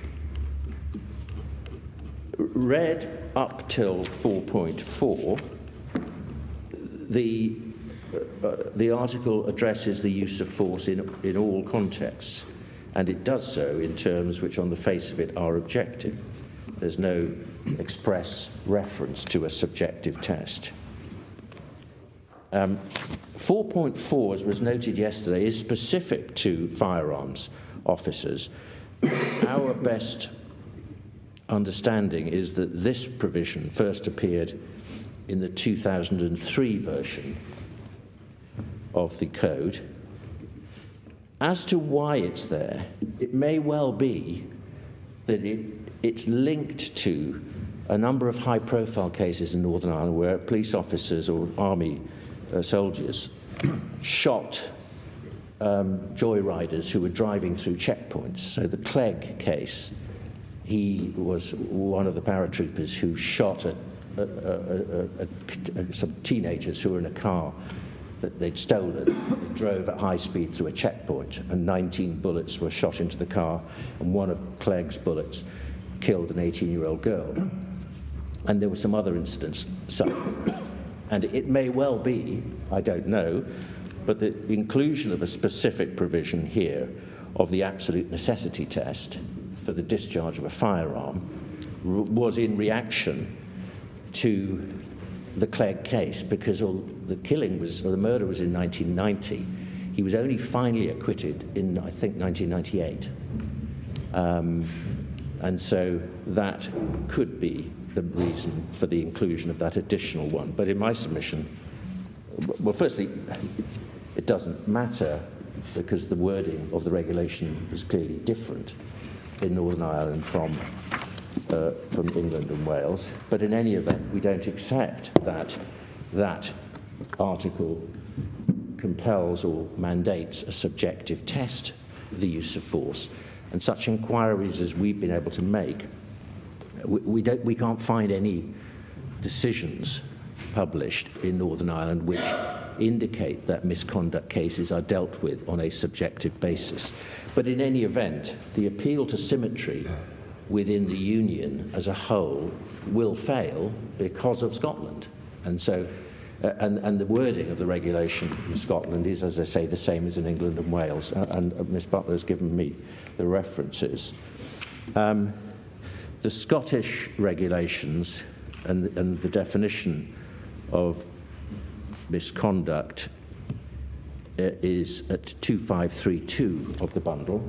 read up till 4.4, the the article addresses the use of force in all contexts, and it does so in terms which on the face of it are objective. There's no express reference to a subjective test. 4.4, as was noted yesterday, is specific to firearms officers. Our best understanding is that this provision first appeared in the 2003 version of the code. As to why it's there, it may well be that it's linked to a number of high-profile cases in Northern Ireland where police officers or army soldiers shot joyriders who were driving through checkpoints. So the Clegg case, he was one of the paratroopers who shot some teenagers who were in a car that they'd stolen. They drove at high speed through a checkpoint, and 19 bullets were shot into the car, and one of Clegg's bullets killed an 18-year-old girl. And there were some other incidents, and it may well be, I don't know, but the inclusion of a specific provision here of the absolute necessity test for the discharge of a firearm was in reaction to the Clegg case, because the murder was in 1990. He was only finally acquitted in, I think, 1998. And so that could be the reason for the inclusion of that additional one. But in my submission, well, firstly, it doesn't matter because the wording of the regulation is clearly different in Northern Ireland from England and Wales. But in any event, we don't accept that that article compels or mandates a subjective test of the use of force. And such inquiries as we've been able to make, we can't find any decisions published in Northern Ireland which indicate that misconduct cases are dealt with on a subjective basis. But in any event, the appeal to symmetry within the Union as a whole will fail because of Scotland. And so, and the wording of the regulation in Scotland is, as I say, the same as in England and Wales. And Miss Butler has given me the references. The Scottish regulations and the definition of misconduct is at 2532 of the bundle.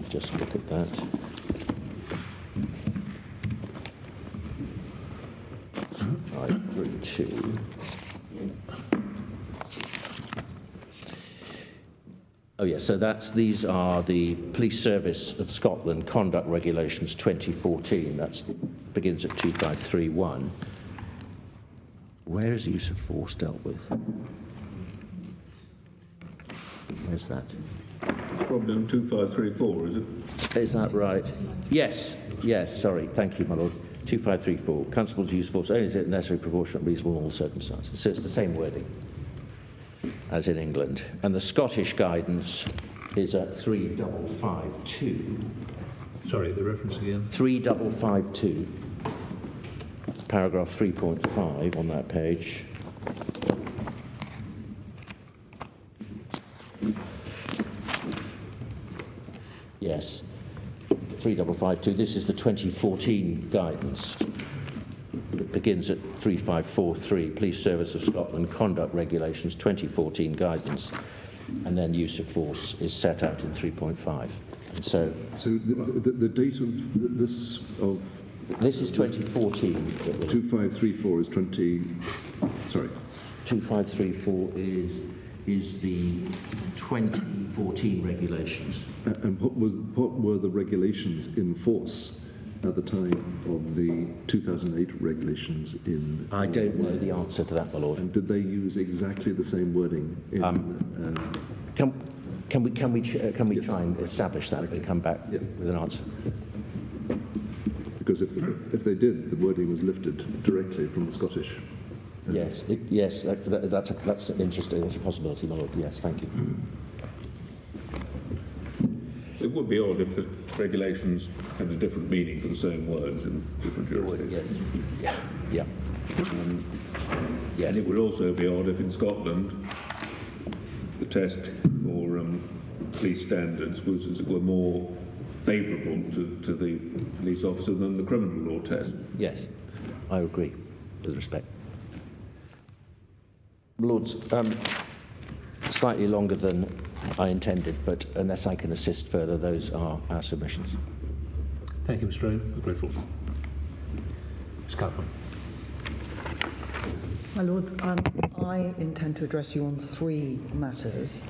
Just look at that. Oh yes, so these are the Police Service of Scotland Conduct Regulations 2014. That begins at 2531. Where is the use of force dealt with? Where's that? Probably on 2534, is it? Is that right? Yes, sorry. Thank you, my lord. 2534. Constables use force only as necessary, proportionate, reasonable in all circumstances. So it's the same wording as in England. And the Scottish guidance is at 3552. Sorry, the reference again? 3552. Paragraph 3.5 on that page. Yes, 3552. This is the 2014 guidance. It begins at 3543, Police Service of Scotland Conduct Regulations 2014 guidance, and then use of force is set out in 3.5. And so the date of this of this is 2014. 2534 is 2534 is the 2014 regulations. And what were the regulations in force at the time of the 2008 regulations in? I don't know the answer to that, my lord. And did they use exactly the same wording in? Can we try and establish that and come back with an answer? Because if they did, the wording was lifted directly from the Scottish. Yes, that's interesting. That's a possibility, my lord. Yes, thank you. It would be odd if the regulations had a different meaning for the same words in different jurisdictions. Yeah. Yes. And it would also be odd if in Scotland the test for police standards was, as it were, more favourable to the police officer than the criminal law test. Yes, I agree, with respect. Lords, slightly longer than I intended, but unless I can assist further, those are our submissions. Thank you, Mr. Rowe. I'm grateful. Ms. Catherine. My Lords, I intend to address you on three matters.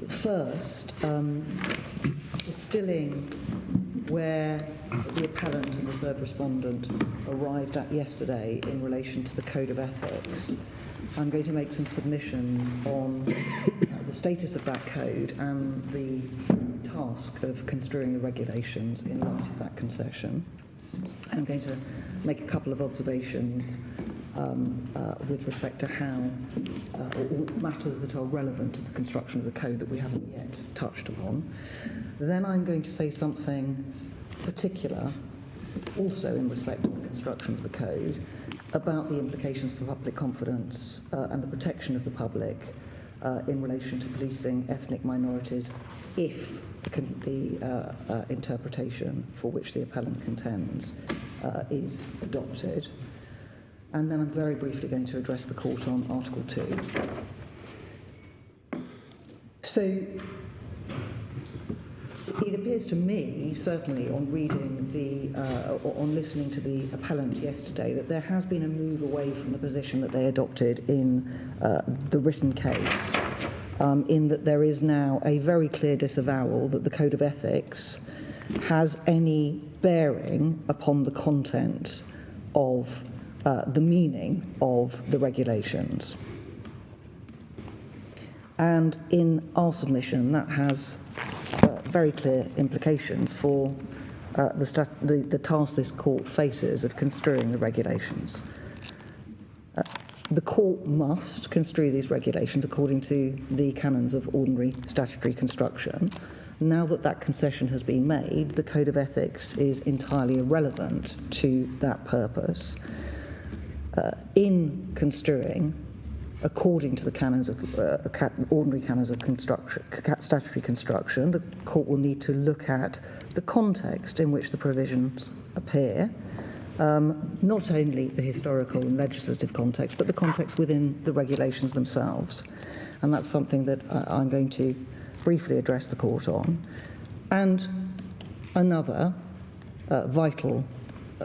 First, distilling where the appellant and the third respondent arrived at yesterday in relation to the Code of Ethics. I'm going to make some submissions on the status of that code and the task of construing the regulations in light of that concession. I'm going to make a couple of observations with respect to how or matters that are relevant to the construction of the code that we haven't yet touched upon. Then I'm going to say something particular, also in respect to the construction of the code, about the implications for public confidence and the protection of the public in relation to policing ethnic minorities if the interpretation for which the appellant contends is adopted. And then I'm very briefly going to address the court on Article 2. So it appears to me, certainly on reading on listening to the appellant yesterday, that there has been a move away from the position that they adopted in the written case, in that there is now a very clear disavowal that the Code of Ethics has any bearing upon the content of the meaning of the regulations. And in our submission, that has very clear implications for the task this court faces of construing the regulations. The court must construe these regulations according to the canons of ordinary statutory construction. Now that that concession has been made, the Code of Ethics is entirely irrelevant to that purpose. In construing, according to the canons of ordinary canons of statutory construction, the court will need to look at the context in which the provisions appear, not only the historical and legislative context, but the context within the regulations themselves. And that's something that I'm going to briefly address the court on. And another vital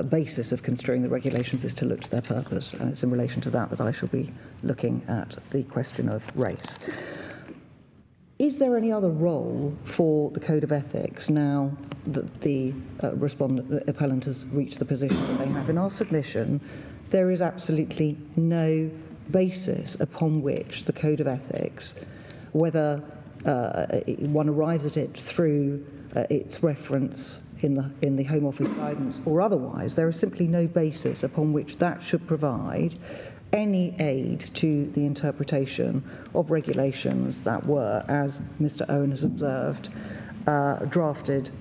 basis of construing the regulations is to look to their purpose, and it's in relation to that that I shall be looking at the question of race. Is there any other role for the Code of Ethics now that the appellant has reached the position that they have? In our submission, there is absolutely no basis upon which the Code of Ethics, whether one arrives at it through its reference in the Home Office guidance or otherwise, there is simply no basis upon which that should provide any aid to the interpretation of regulations that were, as Mr. Owen has observed, drafted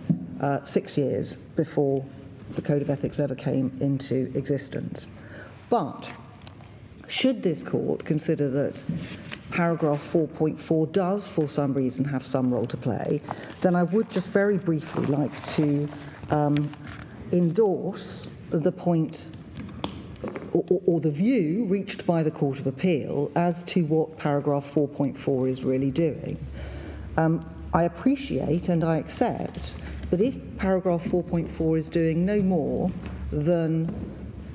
6 years before the Code of Ethics ever came into existence. But should this court consider that paragraph 4.4 does, for some reason, have some role to play, then I would just very briefly like to endorse the point or the view reached by the Court of Appeal as to what paragraph 4.4 is really doing. I appreciate and I accept that if paragraph 4.4 is doing no more than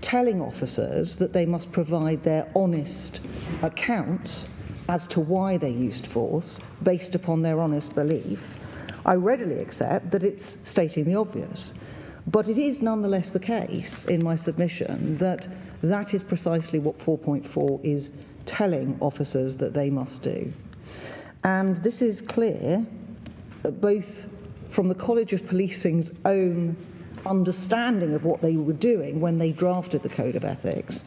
telling officers that they must provide their honest account as to why they used force based upon their honest belief, I readily accept that it's stating the obvious. But it is nonetheless the case in my submission that that is precisely what 4.4 is telling officers that they must do. And this is clear both from the College of Policing's own understanding of what they were doing when they drafted the Code of Ethics.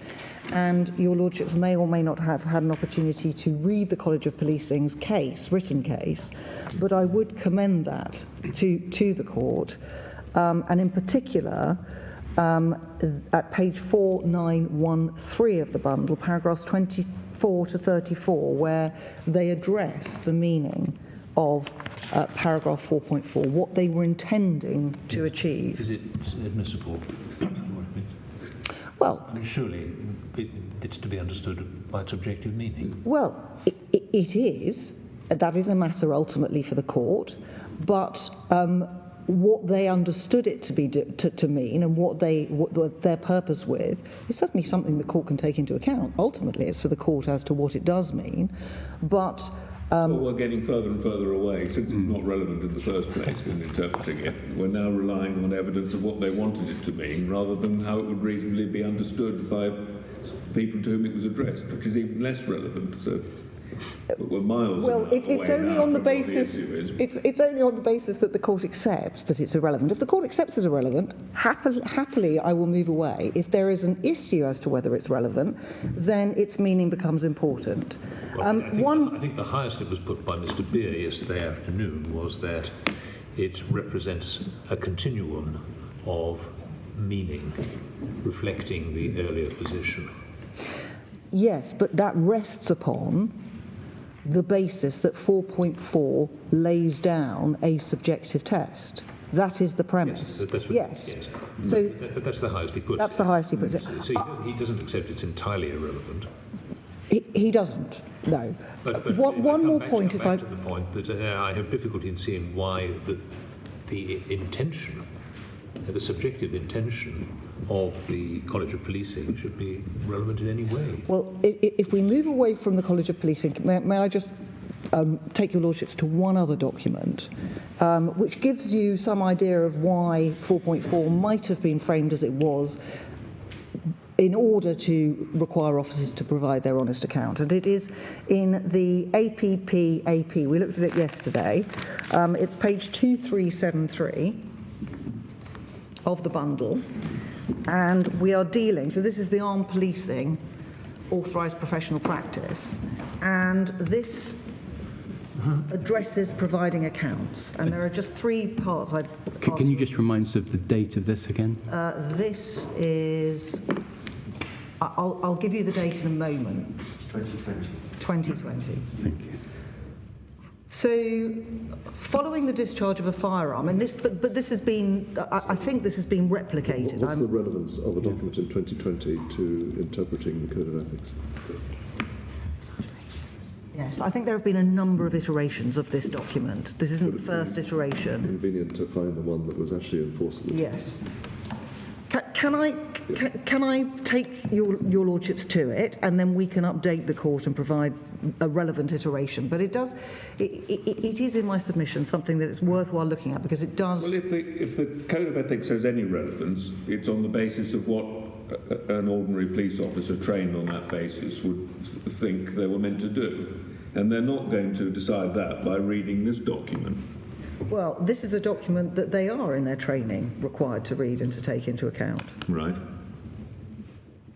And your Lordships may or may not have had an opportunity to read the College of Policing's written case, but I would commend that to the court. And in particular, at page 4913 of the bundle, paragraphs 24 to 34, where they address the meaning of paragraph 4.4, what they were intending to achieve. Is it admissible? Well, I mean, surely it's to be understood by its objective meaning. Well, it is. That is a matter ultimately for the court, but what they understood it to be to mean and what their purpose with is certainly something the court can take into account. Ultimately, it's for the court as to what it does mean, but. Well, we're getting further and further away, since it's not relevant in the first place in interpreting it. We're now relying on evidence of what they wanted it to mean, rather than how it would reasonably be understood by people to whom it was addressed, which is even less relevant. So we're miles Well, away it's only on the basis. issue is. It's only on the basis that the court accepts that it's irrelevant. If the court accepts it's irrelevant, happily I will move away. If there is an issue as to whether it's relevant, then its meaning becomes important. Well, I think the highest it was put by Mr. Beer yesterday afternoon was that it represents a continuum of meaning reflecting the earlier position. Yes, but that rests upon the basis that 4.4 lays down a subjective test. That is the premise. Yes. So that's the highest he puts. That's the highest he puts it. So he doesn't accept it's entirely irrelevant. He doesn't. No. But one more point, if I to the point that I have difficulty in seeing why the intention, the subjective intention of the College of Policing should be relevant in any way. Well, if we move away from the College of Policing, may I just take your lordships to one other document, which gives you some idea of why 4.4 might have been framed as it was in order to require officers to provide their honest account. And it is in the AP. We looked at it yesterday. It's page 2373 of the bundle. And we are dealing, so this is the armed policing authorised professional practice, and this addresses providing accounts, and there are just three parts. Can you just remind us of the date of this again? This is, I'll give you the date in a moment. It's 2020. 2020. Thank you. So, following the discharge of a firearm, and this, but this has been, I think this has been replicated. What's the relevance of a document in 2020 to interpreting the Code of Ethics? Yes, I think there have been a number of iterations of this document. This isn't the first iteration. Convenient to find the one that was actually enforceable. Yes. Can I take your lordships to it, and then we can update the court and provide a relevant iteration? But it is in my submission something that it's worthwhile looking at, because it does. Well, if the Code of Ethics has any relevance, it's on the basis of what an ordinary police officer trained on that basis would think they were meant to do, and they're not going to decide that by reading this document. Well, this is a document that they are in their training required to read and to take into account. Right.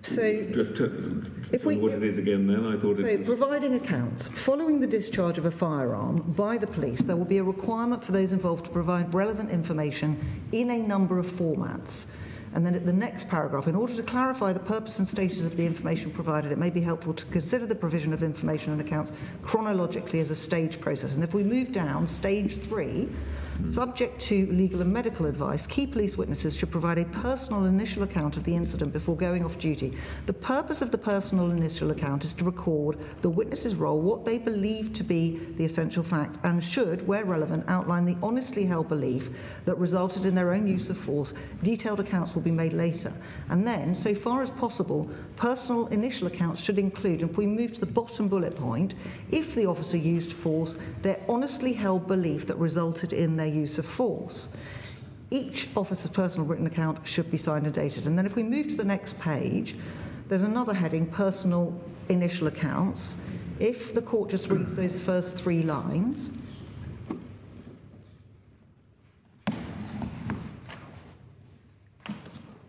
So, Just tell me what it is again then. I thought it was... providing accounts. Following the discharge of a firearm by the police, there will be a requirement for those involved to provide relevant information in a number of formats. And then at the next paragraph, in order to clarify the purpose and status of the information provided, it may be helpful to consider the provision of information and accounts chronologically as a staged process. And if we move down, stage 3, subject to legal and medical advice, key police witnesses should provide a personal initial account of the incident before going off duty. The purpose of the personal initial account is to record the witness's role, what they believe to be the essential facts, and should, where relevant, outline the honestly held belief that resulted in their own use of force. Detailed accounts will be made later. And then, so far as possible, personal initial accounts should include, and if we move to the bottom bullet point, if the officer used force, their honestly held belief that resulted in their use of force. Each officer's personal written account should be signed and dated. And then if we move to the next page, there's another heading, personal initial accounts. If the court just reads those first 3 lines,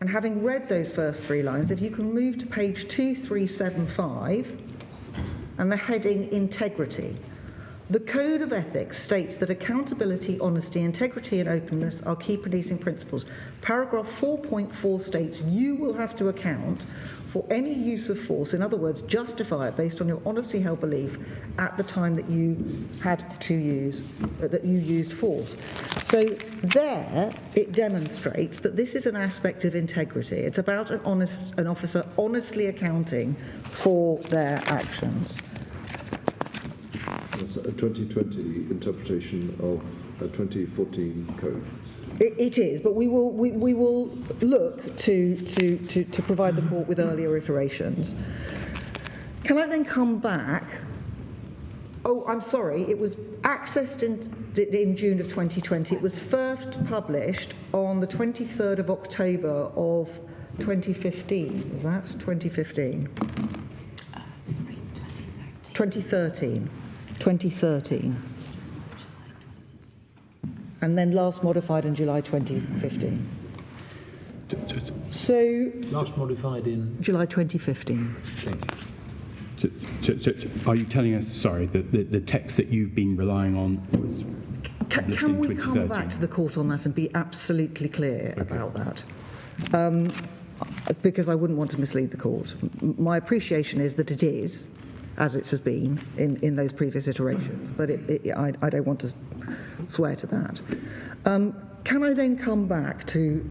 and having read those first 3 lines, if you can move to page 2375 and the heading integrity. The Code of Ethics states that accountability, honesty, integrity and openness are key policing principles. Paragraph 4.4 states you will have to account for any use of force, in other words, justify it based on your honestly held belief at the time that you had to use, that you used force. So there it demonstrates that this is an aspect of integrity. It's about an officer honestly accounting for their actions. That's a 2020 interpretation of a 2014 code. It is, but we will look to provide the court with earlier iterations. Can I then come back? Oh, I'm sorry. It was accessed in June of 2020. It was first published on the 23rd of October of 2015. Is that 2015? 2013. 2013. And then last modified in July 2015. So Last modified in July 2015. So are you telling us, sorry, that the text that you've been relying on was published Can in we 2013? come back to the court on that and be absolutely clear about that? Because I wouldn't want to mislead the court. My appreciation is that it is, as it has been in those previous iterations, but I don't want to swear to that. Can I then come back to,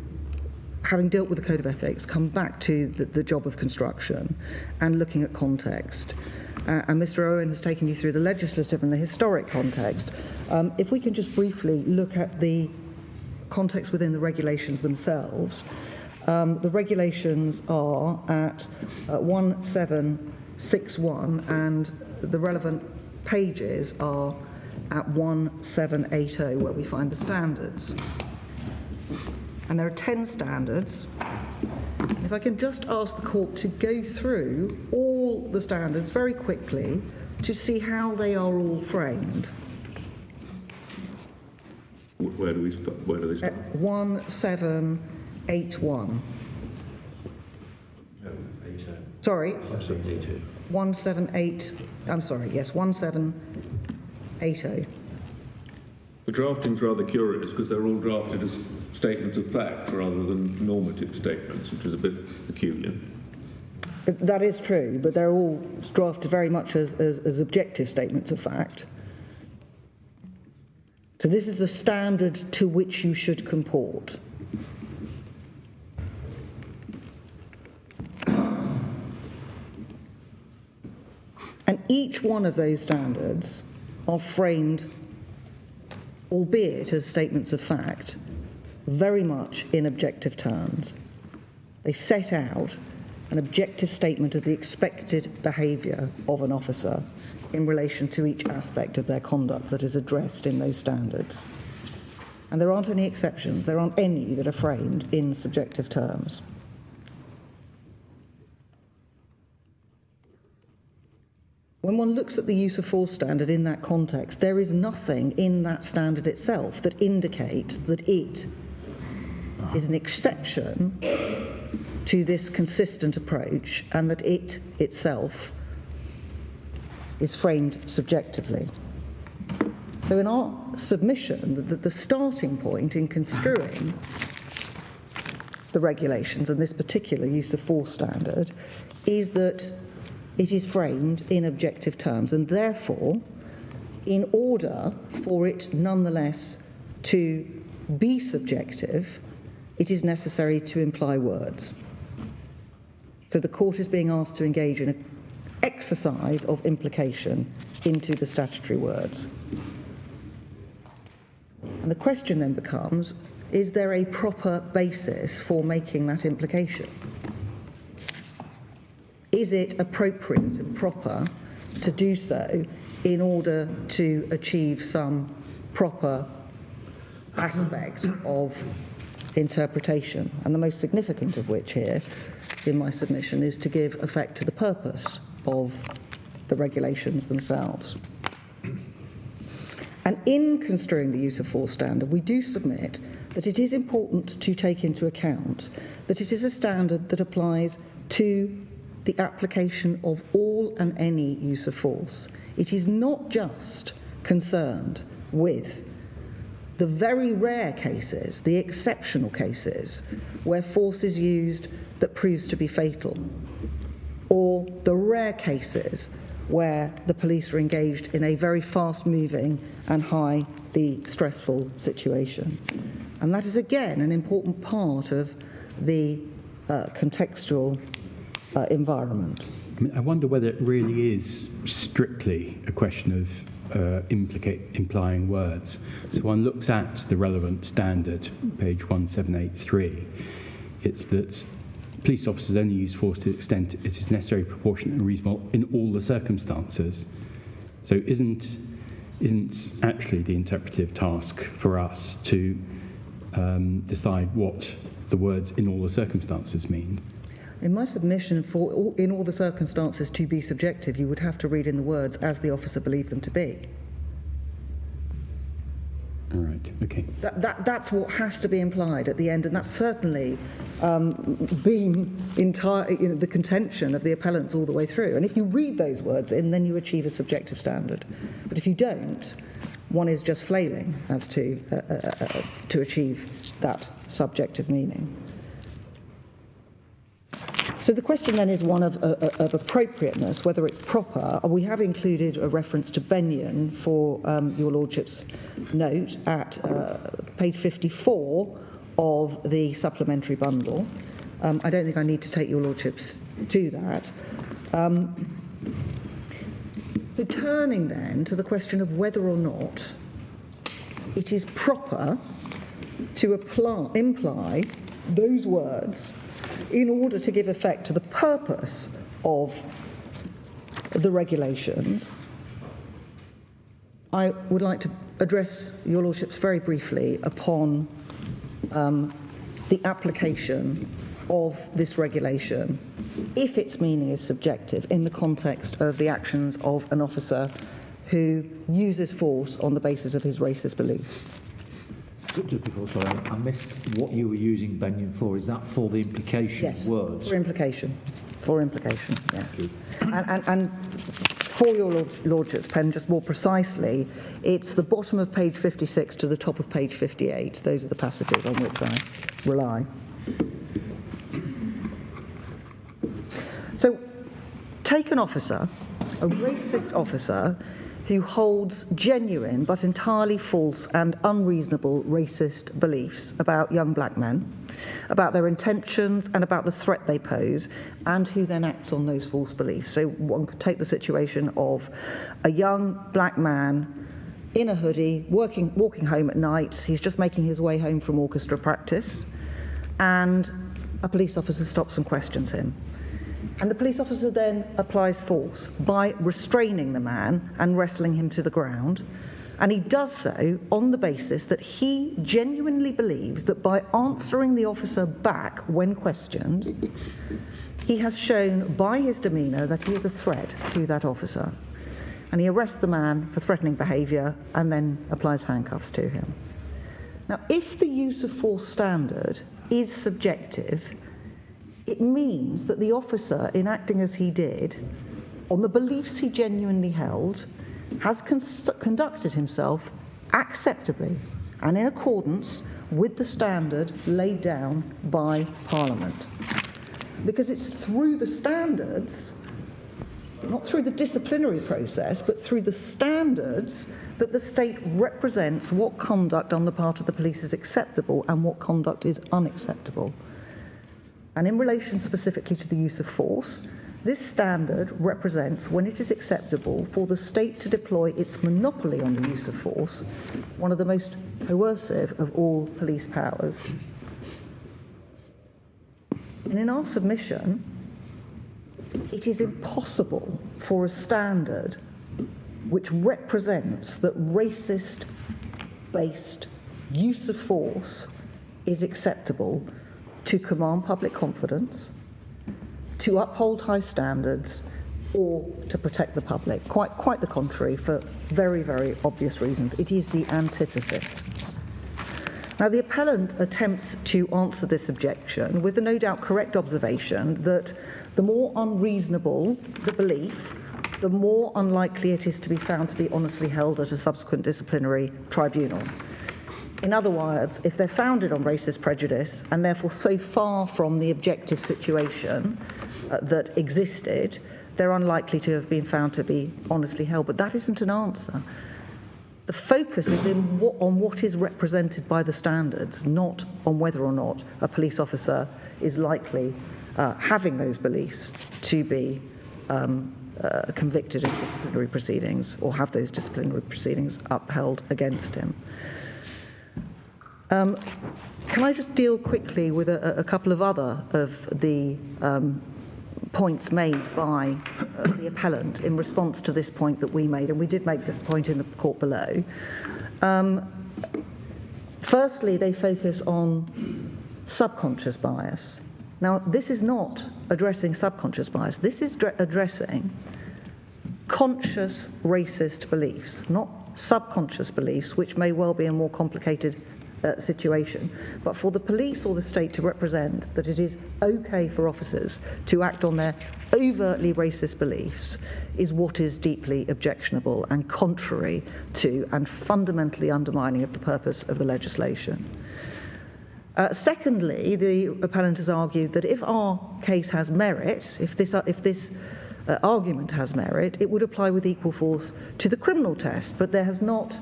having dealt with the Code of Ethics, come back to the job of construction and looking at context? And Mr. Owen has taken you through the legislative and the historic context. If we can just briefly look at the context within the regulations themselves. The regulations are at 1761 and the relevant pages are at 1780, where we find the standards. And there are 10 standards. If I can just ask the court to go through all the standards very quickly to see how they are all framed. Where do they start? 1781. Sorry. 178. I'm sorry. Yes, 1780. The drafting's rather curious because they're all drafted as statements of fact rather than normative statements, which is a bit peculiar. That is true, but they're all drafted very much as objective statements of fact. So this is the standard to which you should comport. And each one of those standards are framed, albeit as statements of fact, very much in objective terms. They set out an objective statement of the expected behaviour of an officer in relation to each aspect of their conduct that is addressed in those standards. And there aren't any exceptions. There aren't any that are framed in subjective terms. When one looks at the use of force standard in that context, there is nothing in that standard itself that indicates that it is an exception to this consistent approach and that it itself is framed subjectively. So in our submission, the starting point in construing the regulations and this particular use of force standard is that it is framed in objective terms, and therefore, in order for it nonetheless to be subjective, it is necessary to imply words. So the court is being asked to engage in an exercise of implication into the statutory words. And the question then becomes, is there a proper basis for making that implication? Is it appropriate and proper to do so in order to achieve some proper aspect of interpretation? And the most significant of which here, in my submission, is to give effect to the purpose of the regulations themselves. And in construing the use of force standard, we do submit that it is important to take into account that it is a standard that applies to the application of all and any use of force. It is not just concerned with the very rare cases, the exceptional cases, where force is used that proves to be fatal, or the rare cases where the police are engaged in a very fast-moving and highly stressful situation. And that is, again, an important part of the contextual environment. I mean, I wonder whether it really is strictly a question of implying words. So one looks at the relevant standard, page 1783. It's that police officers only use force to the extent it is necessary, proportionate and reasonable in all the circumstances. So isn't actually the interpretive task for us to decide what the words "in all the circumstances" mean? In my submission, for in all the circumstances to be subjective, you would have to read in the words as the officer believed them to be. All right, okay. That's what has to be implied at the end, and that's certainly been the contention of the appellants all the way through. And if you read those words in, then you achieve a subjective standard. But if you don't, one is just flailing as to achieve that subjective meaning. So the question then is one of appropriateness, whether it's proper. We have included a reference to Benyon for your Lordship's note at page 54 of the supplementary bundle. I don't think I need to take your Lordships to that. So turning then to the question of whether or not it is proper to imply those words in order to give effect to the purpose of the regulations, I would like to address your Lordships very briefly upon the application of this regulation, if its meaning is subjective, in the context of the actions of an officer who uses force on the basis of his racist beliefs. Just before, sorry, I missed what you were using Benyon for. Is that for the implication Yes, of words? for implication. For implication, yes. And for your Lordship's pen, just more precisely, it's the bottom of page 56 to the top of page 58. Those are the passages on which I rely. So, take an officer, a racist officer, who holds genuine but entirely false and unreasonable racist beliefs about young black men, about their intentions and about the threat they pose, and who then acts on those false beliefs. So one could take the situation of a young black man in a hoodie, walking home at night. He's just making his way home from orchestra practice, and a police officer stops and questions him. And the police officer then applies force by restraining the man and wrestling him to the ground. And he does so on the basis that he genuinely believes that by answering the officer back when questioned, he has shown by his demeanour that he is a threat to that officer. And he arrests the man for threatening behaviour and then applies handcuffs to him. Now, if the use of force standard is subjective, it means that the officer, in acting as he did, on the beliefs he genuinely held, has conducted himself acceptably and in accordance with the standard laid down by Parliament. Because it's through the standards, not through the disciplinary process, but through the standards, that the state represents what conduct on the part of the police is acceptable and what conduct is unacceptable. And in relation specifically to the use of force, this standard represents when it is acceptable for the state to deploy its monopoly on the use of force, one of the most coercive of all police powers. And in our submission, it is impossible for a standard which represents that racist-based use of force is acceptable to command public confidence, to uphold high standards, or to protect the public. Quite the contrary, for very, very obvious reasons. It is the antithesis. Now, the appellant attempts to answer this objection with the no doubt correct observation that the more unreasonable the belief the more unlikely it is to be found to be honestly held at a subsequent disciplinary tribunal. In other words, if they're founded on racist prejudice and therefore so far from the objective situation that existed, they're unlikely to have been found to be honestly held. But that isn't an answer. The focus is on what is represented by the standards, not on whether or not a police officer is likely having those beliefs to be convicted in disciplinary proceedings or have those disciplinary proceedings upheld against him. Can I just deal quickly with a couple of other of the points made by the appellant in response to this point that we made, and we did make this point in the court below. Firstly, they focus on subconscious bias. Now, this is not addressing subconscious bias. This is addressing conscious racist beliefs, not subconscious beliefs, which may well be a more complicated situation. But for the police or the state to represent that it is okay for officers to act on their overtly racist beliefs is what is deeply objectionable and contrary to and fundamentally undermining of the purpose of the legislation. Secondly, the appellant has argued that if our case has merit, if this argument has merit, it would apply with equal force to the criminal test, but there has not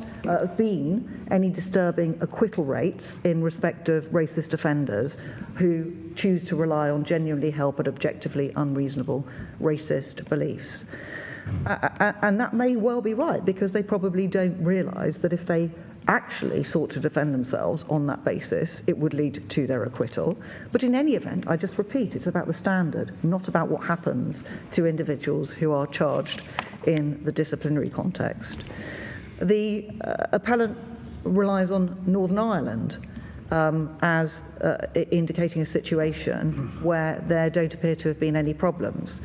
been any disturbing acquittal rates in respect of racist offenders who choose to rely on genuinely held but objectively unreasonable racist beliefs. And that may well be right, because they probably don't realise that if they actually sought to defend themselves on that basis, it would lead to their acquittal. But in any event, I just repeat, it's about the standard, not about what happens to individuals who are charged in the disciplinary context. The appellant relies on Northern Ireland as indicating a situation where there don't appear to have been any problems.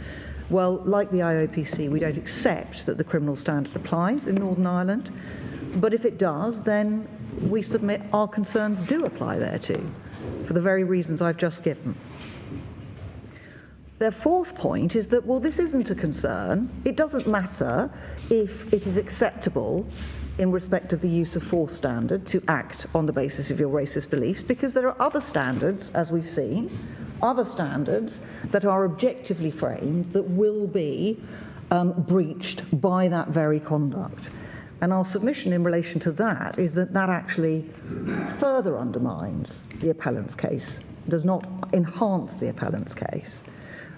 Well, like the IOPC, we don't accept that the criminal standard applies in Northern Ireland. But if it does, then we submit our concerns do apply there too, for the very reasons I've just given. Their fourth point is that, well, this isn't a concern. It doesn't matter if it is acceptable in respect of the use of force standard to act on the basis of your racist beliefs, because there are other standards, as we've seen, other standards that are objectively framed that will be breached by that very conduct. And our submission in relation to that is that that actually further undermines the appellant's case, does not enhance the appellant's case.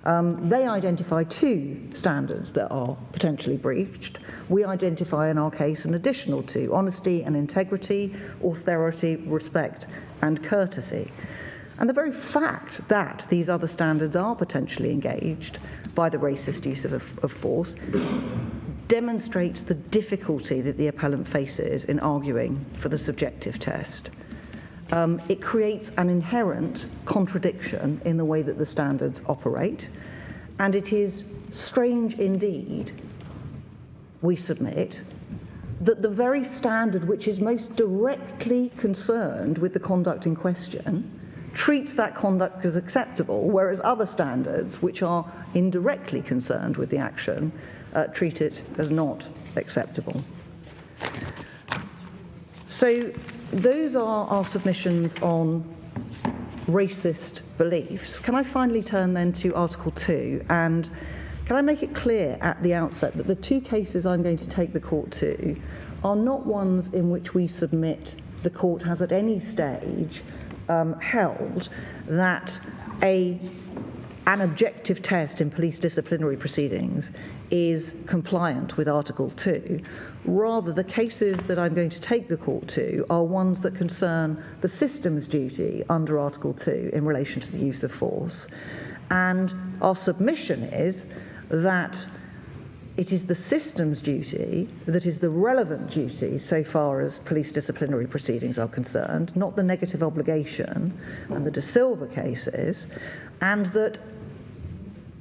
They identify two standards that are potentially breached. We identify in our case an additional two: honesty and integrity, authority, respect, and courtesy. And the very fact that these other standards are potentially engaged by the racist use of force demonstrates the difficulty that the appellant faces in arguing for the subjective test. It creates an inherent contradiction in the way that the standards operate, and it is strange indeed, we submit, that the very standard which is most directly concerned with the conduct in question treats that conduct as acceptable, whereas other standards, which are indirectly concerned with the action, treat it as not acceptable. So those are our submissions on racist beliefs. Can I finally turn then to Article 2, and can I make it clear at the outset that the two cases I'm going to take the court to are not ones in which we submit the court has at any stage held that an objective test in police disciplinary proceedings is compliant with Article 2. Rather, the cases that I'm going to take the court to are ones that concern the system's duty under Article 2 in relation to the use of force. And our submission is that it is the system's duty that is the relevant duty so far as police disciplinary proceedings are concerned, not the negative obligation and the De Silva cases, and that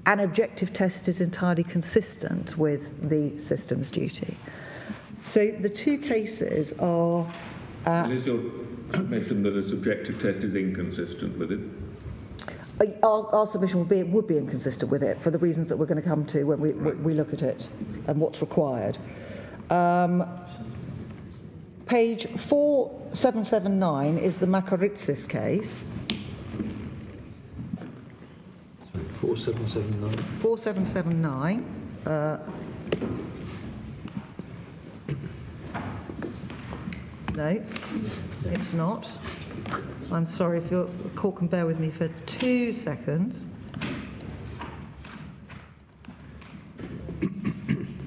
an objective test is entirely consistent with the system's duty. So the two cases are... And is your submission that a subjective test is inconsistent with it? Our submission would be inconsistent with it for the reasons that we're going to come to when we look at it and what's required. Page 4779 is the Makaritsis case. 4779. 4779. No, it's not. I'm sorry, if your court can bear with me for 2 seconds.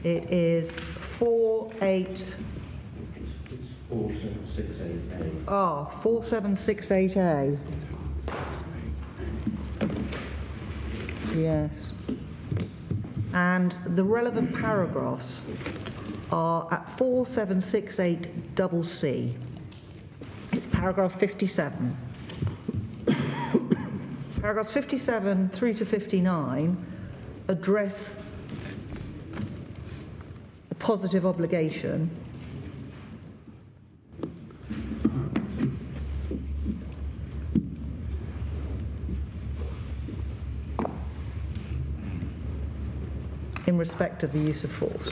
It is 4768A. 4768A. Yes. And the relevant paragraphs are at 4768CC. It's paragraph 57. Paragraphs 57 through to 59 address the positive obligation in respect of the use of force.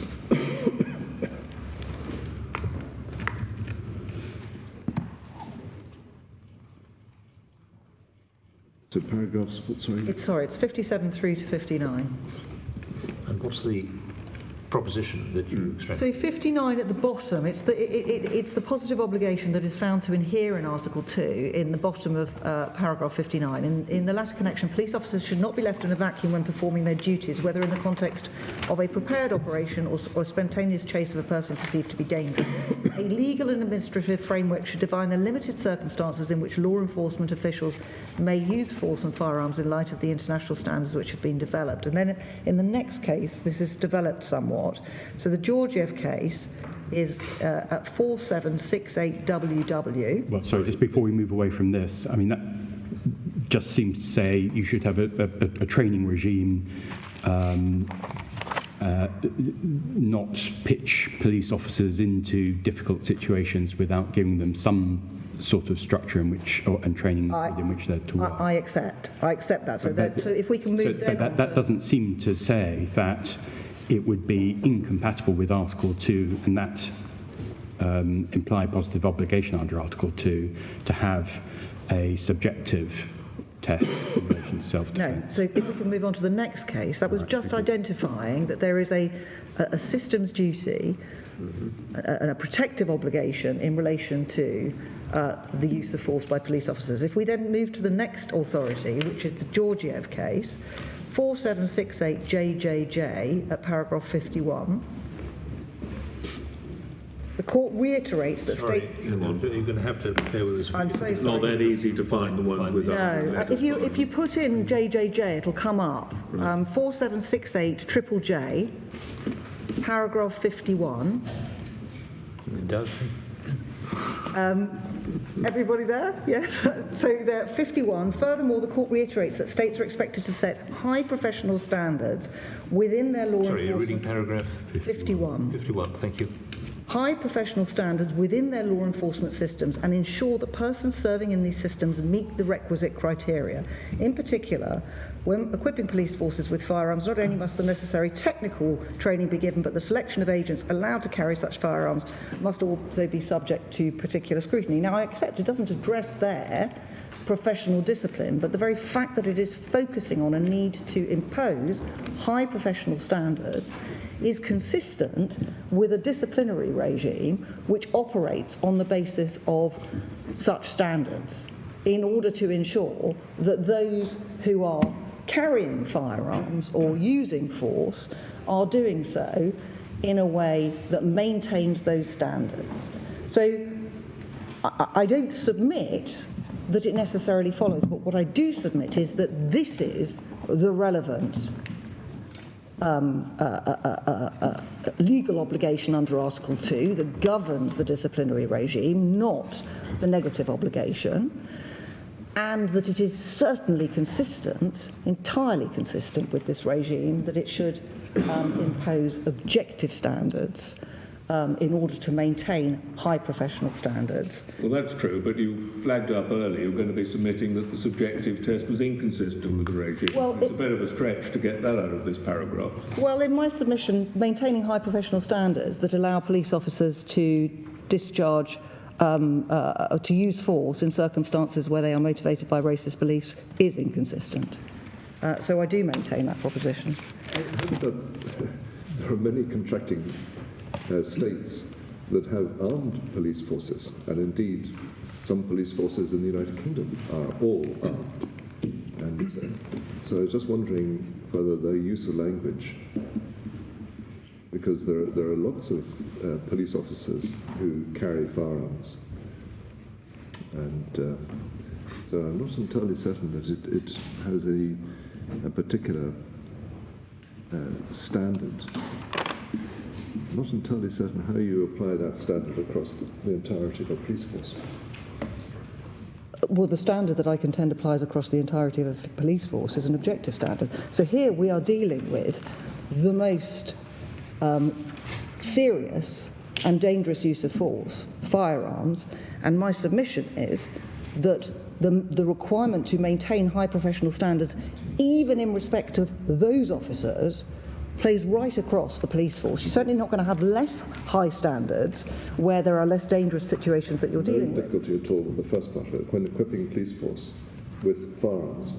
So paragraphs, sorry? It's 57 through to 59. And what's the proposition that you extract? So 59 at the bottom, it's the positive obligation that is found to inhere in Article 2 in the bottom of paragraph 59. In the latter connection, police officers should not be left in a vacuum when performing their duties, whether in the context of a prepared operation or a spontaneous chase of a person perceived to be dangerous. A legal and administrative framework should define the limited circumstances in which law enforcement officials may use force and firearms in light of the international standards which have been developed. And then in the next case, this is developed somewhat. So the Georgiev case is at 4768WW. Well, sorry, just before we move away from this, I mean, that just seems to say you should have a training regime, not pitch police officers into difficult situations without giving them some sort of structure in which and training within which they're to work. I accept that. So if we can move. That doesn't seem to say that it would be incompatible with Article 2 and that implied positive obligation under Article 2 to have a subjective test in relation to self-defence. No. So if we can move on to the next case, that was just identifying that there is a systems duty and a protective obligation in relation to the use of force by police officers. If we then move to the next authority, which is the Georgiev case, 4768JJJ at paragraph 51, the court reiterates that Sorry, you're going to have to bear with us. I'm so It's sorry. not that easy to find the ones with No, if you put in JJJ, it'll come up. 4768JJJ, paragraph 51. It does. Everybody there? Yes. So there, 51. Furthermore, the court reiterates that states are expected to set high professional standards within their law Sorry, you're enforcement. reading paragraph 51. 51, thank you. High professional standards within their law enforcement systems and ensure that persons serving in these systems meet the requisite criteria. In particular, when equipping police forces with firearms, not only must the necessary technical training be given, but the selection of agents allowed to carry such firearms must also be subject to particular scrutiny. Now, I accept it doesn't address their professional discipline, but the very fact that it is focusing on a need to impose high professional standards is consistent with a disciplinary regime which operates on the basis of such standards in order to ensure that those who are carrying firearms or using force are doing so in a way that maintains those standards. So I don't submit that it necessarily follows, but what I do submit is that this is the relevant legal obligation under Article 2 that governs the disciplinary regime, not the negative obligation, and that it is certainly consistent, entirely consistent with this regime, that it should impose objective standards in order to maintain high professional standards. Well, that's true, but you flagged up earlier you're going to be submitting that the subjective test was inconsistent with the regime. Well, it's a bit of a stretch to get that out of this paragraph. Well, in my submission, maintaining high professional standards that allow police officers to discharge, to use force in circumstances where they are motivated by racist beliefs is inconsistent. So I do maintain that proposition. There are many contracting states that have armed police forces, and indeed some police forces in the United Kingdom are all armed. And so I was just wondering whether the use of language, because there are lots of police officers who carry firearms, and so I'm not entirely certain that it has a particular standard. I'm not entirely certain how you apply that standard across the entirety of a police force. Well, the standard that I contend applies across the entirety of a police force is an objective standard. So here we are dealing with the most serious and dangerous use of force, firearms, and my submission is that the requirement to maintain high professional standards, even in respect of those officers, plays right across the police force. You're certainly not going to have less high standards where there are less dangerous situations that you're dealing with. No difficulty at all with the first part of it. When equipping police force with firearms,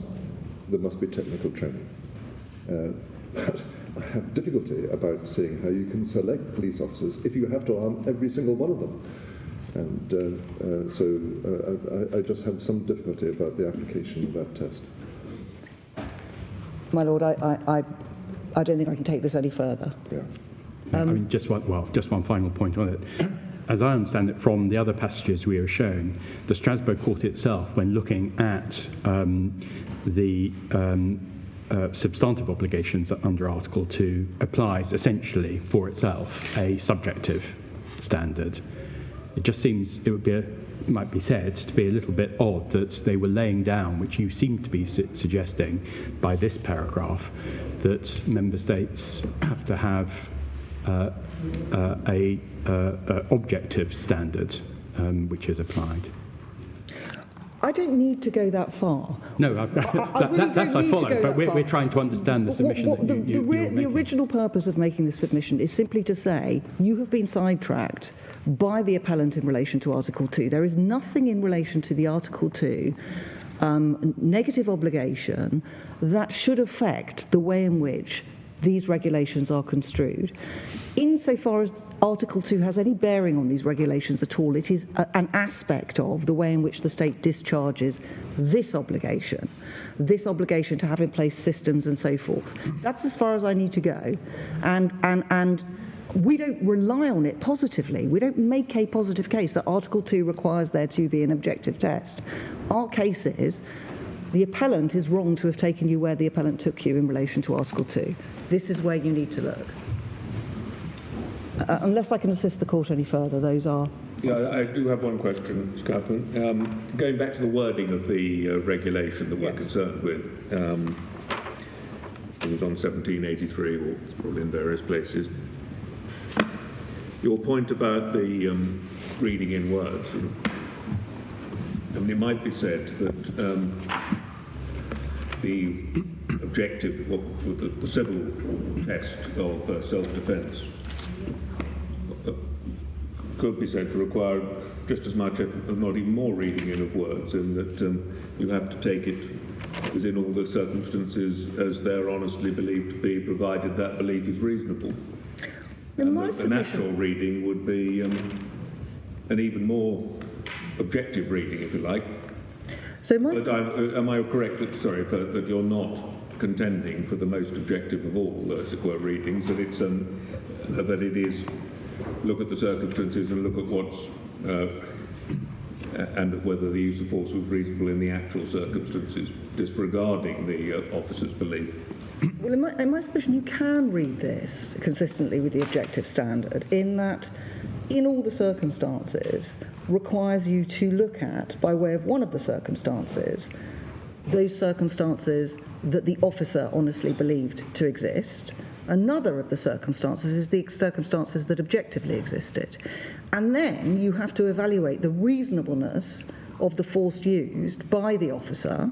there must be technical training. But I have difficulty about seeing how you can select police officers if you have to arm every single one of them. And so I just have some difficulty about the application of that test. My Lord, I don't think I can take this any further. Yeah. I mean, just one final point on it. As I understand it from the other passages we have shown, the Strasbourg Court itself, when looking at the substantive obligations under Article 2, applies essentially for itself a subjective standard. It just seems might be said to be a little bit odd that they were laying down, which you seem to be suggesting by this paragraph, that member states have to have a objective standard which is applied. I don't need to go that far. No, that I follow, but we're trying to understand the submission that you're making. The original purpose of making this submission is simply to say you have been sidetracked by the appellant in relation to Article 2. There is nothing in relation to the Article 2 negative obligation that should affect the way in which these regulations are construed. Insofar as Article 2 has any bearing on these regulations at all, it is an aspect of the way in which the state discharges this obligation to have in place systems and so forth. That's as far as I need to go. And we don't rely on it positively. We don't make a positive case that Article 2 requires there to be an objective test. Our case is the appellant is wrong to have taken you where the appellant took you in relation to Article 2. This is where you need to look. Unless I can assist the court any further, those are... Yeah, I do have one question, Ms. Kaufman. Going back to the wording of the regulation that we're concerned with, it was on 1783, or it's probably in various places. Your point about the reading in words, I mean, it might be said that the objective, the civil test of self-defence could be said to require just as much, if not even more, reading in of words, in that you have to take it as in all the circumstances as they're honestly believed to be, provided that belief is reasonable. And the natural reading would be an even more objective reading, if you like. So but am I correct that you're not contending for the most objective of all, as it were, readings, that it's that it is look at the circumstances and look at what's and whether the use of force was reasonable in the actual circumstances, disregarding the officer's belief? Well, in my submission, you can read this consistently with the objective standard, in that, in all the circumstances, requires you to look at, by way of one of the circumstances, those circumstances that the officer honestly believed to exist, Another of the circumstances is the circumstances that objectively existed. And then you have to evaluate the reasonableness of the force used by the officer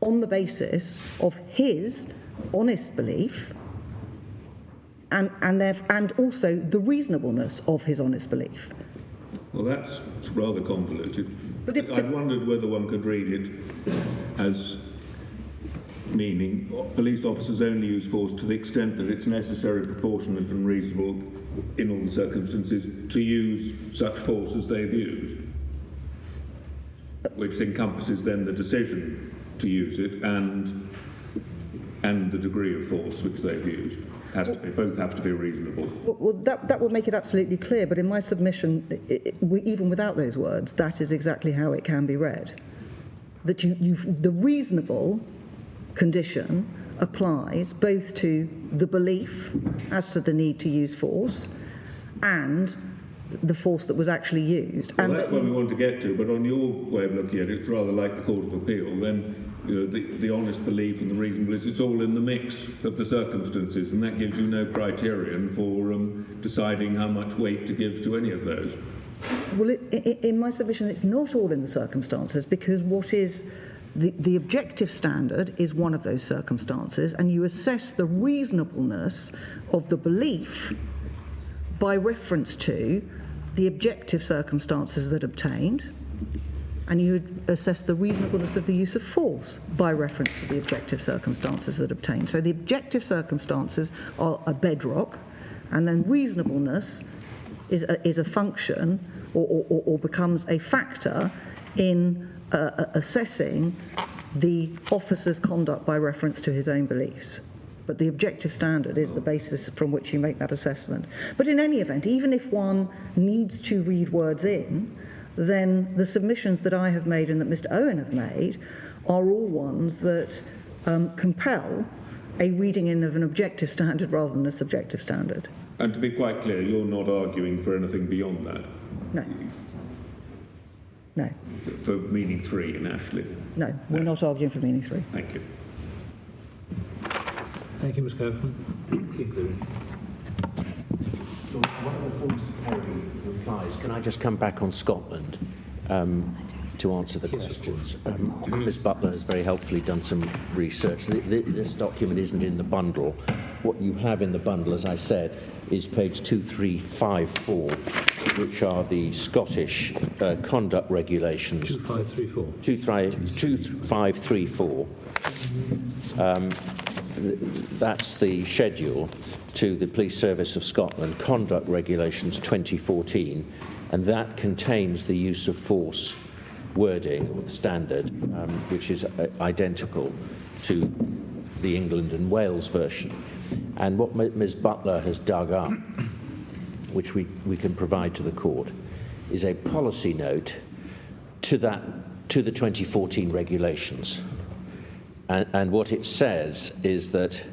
on the basis of his honest belief and also the reasonableness of his honest belief. Well, that's rather convoluted. But I'd wondered whether one could read it as meaning police officers only use force to the extent that it's necessary, proportionate and reasonable in all the circumstances to use such force as they've used, which encompasses then the decision to use it and the degree of force which they've used. Both have to be reasonable. Well, that would make it absolutely clear, but in my submission, even without those words, that is exactly how it can be read. That the reasonable condition applies both to the belief as to the need to use force and the force that was actually used. Well, and that's what we want to get to, but on your way of looking at it, it's rather like the Court of Appeal. Then the honest belief and the reasonableness, it's all in the mix of the circumstances, and that gives you no criterion for deciding how much weight to give to any of those. Well, in my submission, it's not all in the circumstances, because what is the objective standard is one of those circumstances, and you assess the reasonableness of the belief by reference to the objective circumstances that obtained, and you would assess the reasonableness of the use of force by reference to the objective circumstances that obtained. So the objective circumstances are a bedrock, and then reasonableness is a function or becomes a factor in assessing the officer's conduct by reference to his own beliefs. But the objective standard is the basis from which you make that assessment. But in any event, even if one needs to read words in, then the submissions that I have made and that Mr. Owen have made are all ones that compel a reading in of an objective standard rather than a subjective standard. And to be quite clear, you're not arguing for anything beyond that? No. No. For meaning 3 in Ashley? No, we're not arguing for meaning 3. Thank you. Thank you, Ms. Copeland. Keep going. One of the forms to Perry replies. Can I just come back on Scotland to answer the questions? Ms. Butler has very helpfully done some research. This document isn't in the bundle. What you have in the bundle, as I said, is page 2354, which are the Scottish conduct regulations. 2534. That's the schedule to the Police Service of Scotland Conduct Regulations 2014, and that contains the use of force wording, or the standard, which is identical to the England and Wales version. And what Ms. Butler has dug up, which we can provide to the court, is a policy note to the 2014 regulations. And what it says is that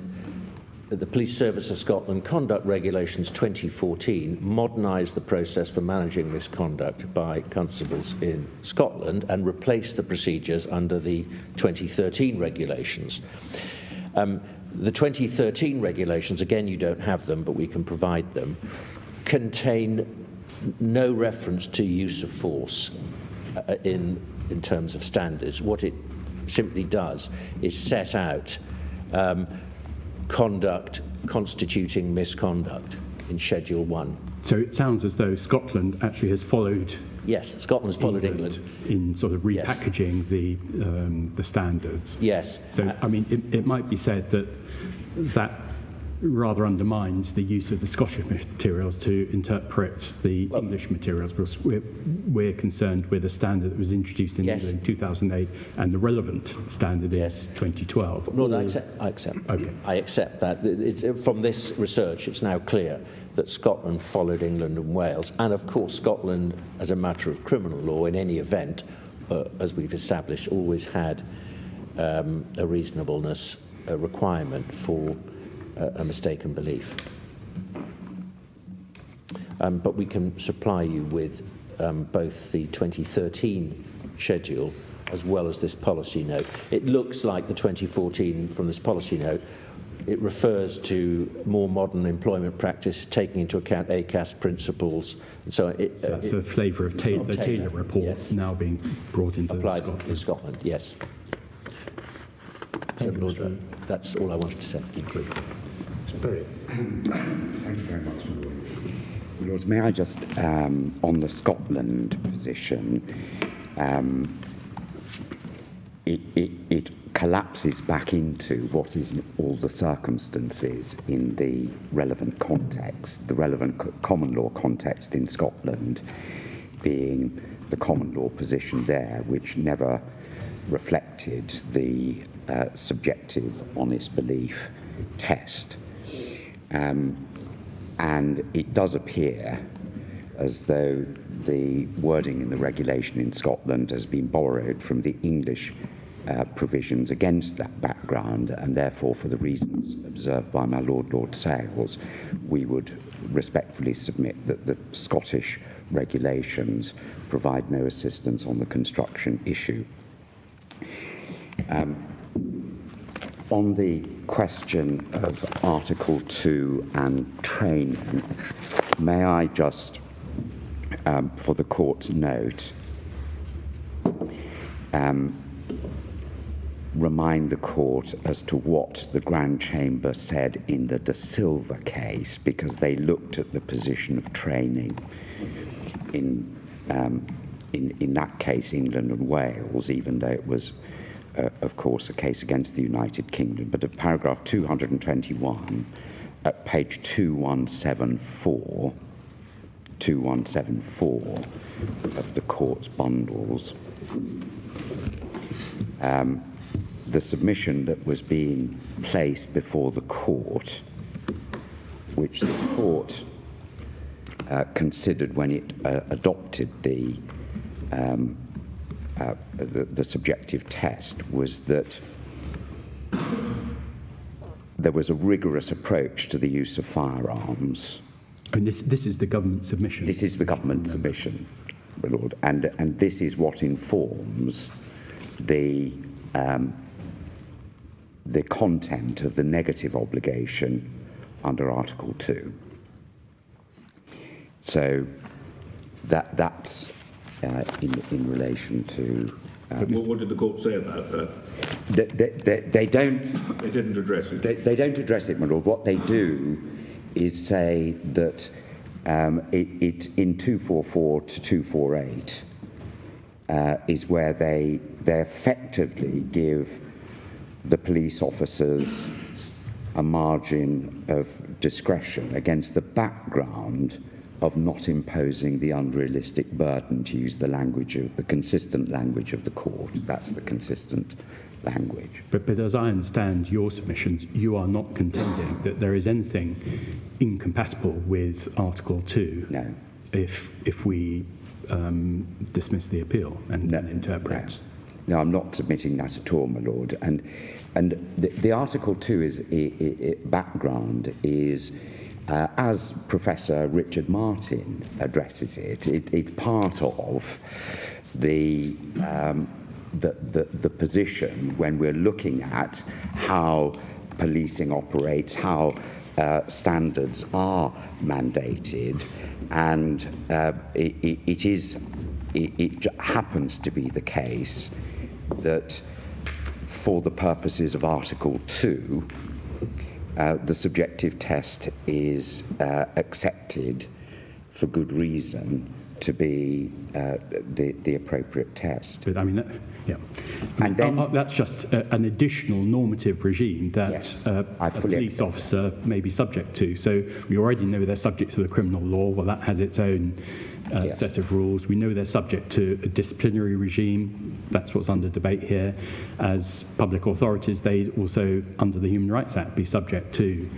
the Police Service of Scotland Conduct Regulations 2014 modernised the process for managing misconduct by constables in Scotland and replaced the procedures under the 2013 regulations. The 2013 regulations, again, you don't have them, but we can provide them, contain no reference to use of force in terms of standards. What it simply does is set out conduct constituting misconduct in Schedule 1. So it sounds as though Scotland actually has followed. Yes, Scotland's followed England in sort of repackaging the standards. Yes. So I mean, it might be said that rather undermines the use of the Scottish materials to interpret the English materials, because we're concerned with a standard that was introduced in England in 2008, and the relevant standard is 2012. No, I accept. Okay. I accept that. From this research, it's now clear that Scotland followed England and Wales, and of course Scotland, as a matter of criminal law, in any event, as we've established, always had a reasonableness requirement for a mistaken belief. But we can supply you with both the 2013 schedule as well as this policy note. It looks like the 2014 from this policy note it refers to more modern employment practice, taking into account ACAS principles. So, So that's the flavour of the Taylor report yes. now being brought into applied Scotland. in Scotland, yes. So, Lord, that's all I wanted to say. It's very. Thank you very much, my Lord. Lord, may I just, on the Scotland position, it collapses back into what is all the circumstances in the relevant context, the relevant common law context in Scotland being the common law position there, which never reflected the subjective honest belief test. And it does appear as though the wording in the regulation in Scotland has been borrowed from the English provisions against that background, and therefore, for the reasons observed by my Lord Sales, we would respectfully submit that the Scottish regulations provide no assistance on the construction issue. On the question of Article 2 and training, may I just, for the court's note, remind the court as to what the Grand Chamber said in the De Silva case, because they looked at the position of training in that case, England and Wales, even though it was, of course, a case against the United Kingdom. But at paragraph 221, at page 2174 of the court's bundles, the submission that was being placed before the court, which the court considered when it adopted the subjective test, was that there was a rigorous approach to the use of firearms. And this is the government submission? This is the government submission, my Lord, and this is what informs the content of the negative obligation under Article 2. So that's in relation to... what did the court say about that? They don't... They didn't address it. They don't address it, my Lord. What they do is say that it in 244 to 248 is where they effectively give the police officers a margin of discretion against the background of not imposing the unrealistic burden, to use the consistent language of the court. That's the consistent language. But as I understand your submissions, you are not contending that there is anything incompatible with Article 2. No. If we dismiss the appeal and interpret. No, I'm not submitting that at all, my Lord. And the Article 2 background is, as Professor Richard Martin addresses it, it's part of the position when we're looking at how policing operates, how standards are mandated, and it happens to be the case that for the purposes of Article 2, the subjective test is accepted for good reason to be the appropriate test. But I mean, And then, that's just an additional normative regime that Yes, a police accept officer may be subject to. So we already know they're subject to the criminal law. Well, that has its own Yes. set of rules. We know they're subject to a disciplinary regime. That's what's under debate here. As public authorities, they also, under the Human Rights Act, be subject to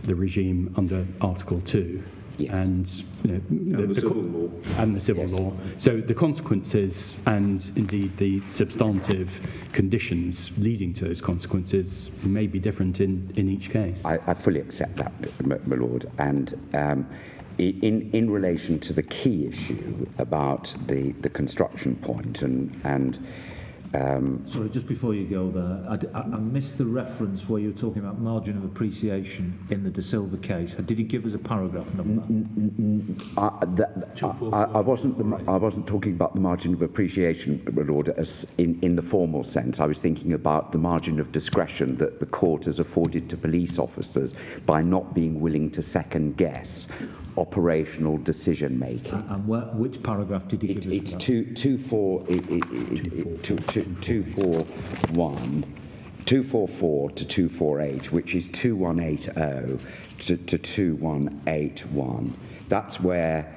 the regime under Article 2. Yes. And the civil law. And the civil Yes. law. So the consequences and indeed the substantive conditions leading to those consequences may be different in each case. I fully accept that, my Lord. And in relation to the key issue about the construction point and Sorry, just before you go there, I missed the reference where you were talking about margin of appreciation in the De Silva case. Did you give us a paragraph number? I wasn't talking about the margin of appreciation, my Lord, as in the formal sense. I was thinking about the margin of discretion that the court has afforded to police officers by not being willing to second guess operational decision making. And which paragraph did you give us? It's 244 to 248, which is 2180 to 2181. That's where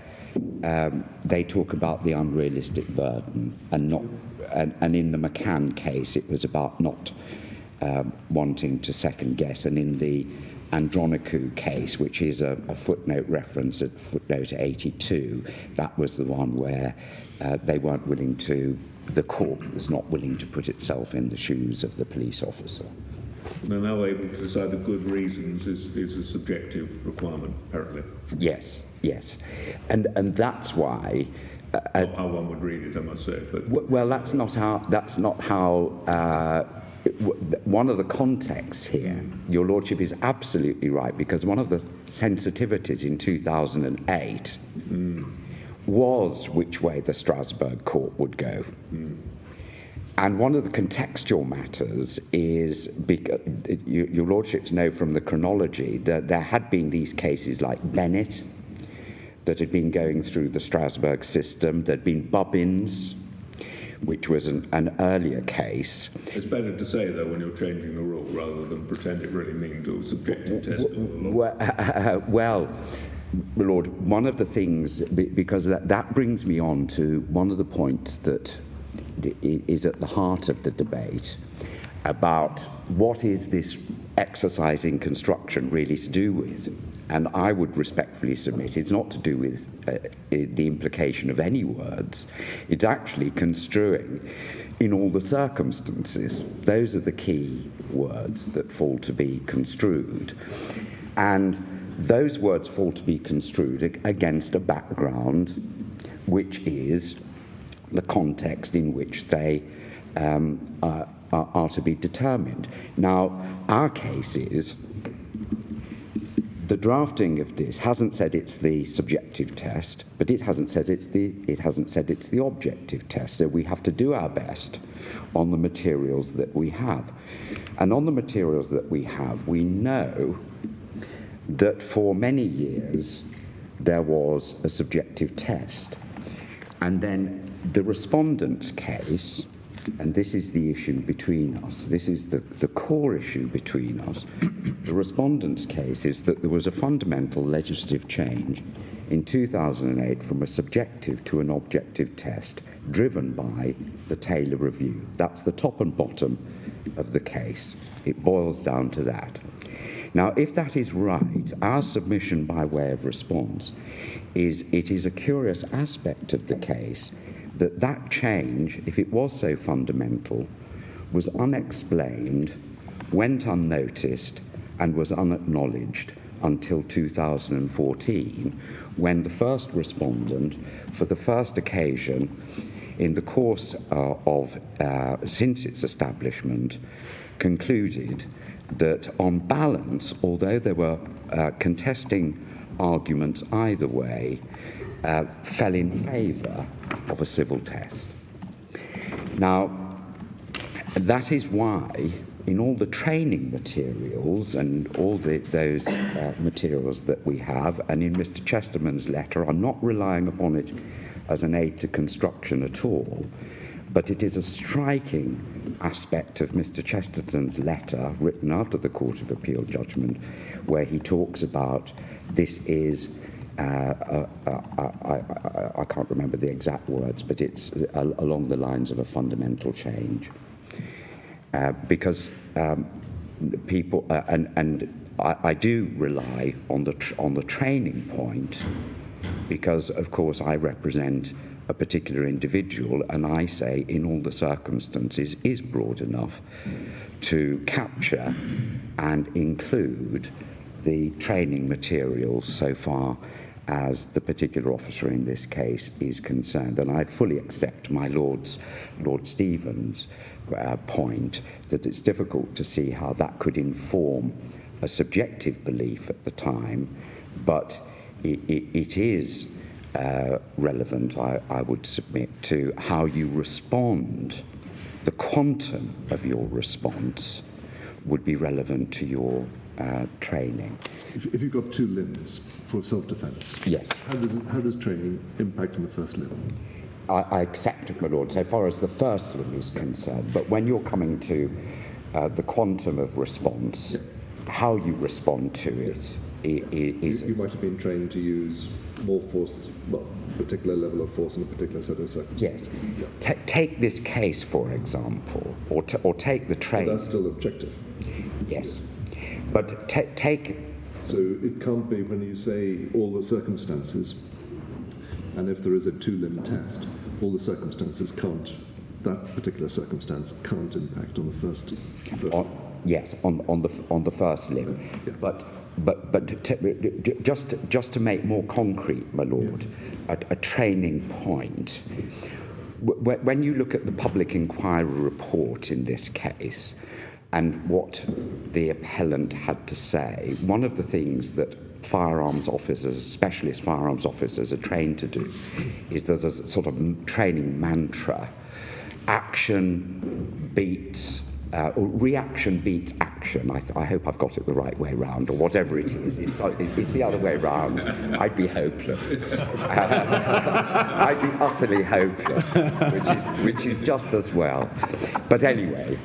they talk about the unrealistic burden, and in the McCann case, it was about not wanting to second guess, and in the Andronicou case, which is a footnote reference at footnote 82, that was the one where they weren't willing to, the court was not willing to put itself in the shoes of the police officer. They're now able to decide the good reasons is a subjective requirement, apparently. Yes, and that's why. Not how one would read it, I must say. But well, that's not how. One of the contexts here, Your Lordship is absolutely right, because one of the sensitivities in 2008 was which way the Strasbourg court would go. And one of the contextual matters is, Your Lordships know from the chronology that there had been these cases like Bennett that had been going through the Strasbourg system. There'd been Bobbins, which was an earlier case. It's better to say, though, when you're changing the rule, rather than pretend it really means a subjective test of the law. Well, my Lord, one of the things, because that brings me on to one of the points that is at the heart of the debate about what is this exercise in construction really to do with. And I would respectfully submit it's not to do with the implication of any words. It's actually construing in all the circumstances. Those are the key words that fall to be construed. And those words fall to be construed against a background which is the context in which they are to be determined. Now, our case is the drafting of this hasn't said it's the subjective test, but it hasn't said it's the objective test. So we have to do our best on the materials that we have. And on the materials that we have, we know that for many years there was a subjective test. And then the Respondents case, and this is the issue between us, this is the core issue between us. The Respondents case is that there was a fundamental legislative change in 2008 from a subjective to an objective test driven by the Taylor Review. That's the top and bottom of the case. It boils down to that. Now, if that is right, our submission by way of response is it is a curious aspect of the case that change, if it was so fundamental, was unexplained, went unnoticed, and was unacknowledged until 2014, when the first respondent, for the first occasion in the course since its establishment, concluded that on balance, although there were contesting arguments either way, fell in favour of a civil test. Now, that is why in all the training materials and all those materials that we have, and in Mr. Chesterman's letter, I'm not relying upon it as an aid to construction at all, but it is a striking aspect of Mr. Chesterton's letter written after the Court of Appeal judgment, where he talks about this is I can't remember the exact words, but it's along the lines of a fundamental change. Because people, and I do rely on the training point, because of course I represent a particular individual, and I say in all the circumstances is broad enough to capture and include the training materials so far as the particular officer in this case is concerned. And I fully accept my Lord Stephen's point that it's difficult to see how that could inform a subjective belief at the time, but it is relevant, I would submit, to how you respond. The quantum of your response would be relevant to your training. If you've got two limbs for self-defence, yes, how does training impact on the first limb? I accept it, my lord, so far as the first limb is concerned, but when you're coming to the quantum of response, how you respond to it is... You might have been trained to use more force, well, a particular level of force in a particular set of circumstances. Yes. Take this case, for example, or take the train... But that's still objective. Yes. But take... So it can't be when you say all the circumstances, and if there is a two-limb test, all the circumstances can't, that particular circumstance can't impact on the first limb. Yes, on the first limb. Yeah. But just to make more concrete, my lord, yes, a training point. When you look at the public inquiry report in this case, and what the appellant had to say, one of the things that firearms officers, specialist firearms officers, are trained to do is there's a sort of training mantra: action beats or reaction beats action. I hope I've got it the right way round, or whatever it is. It's the other way round. I'd be hopeless. I'd be utterly hopeless, which is just as well. But anyway,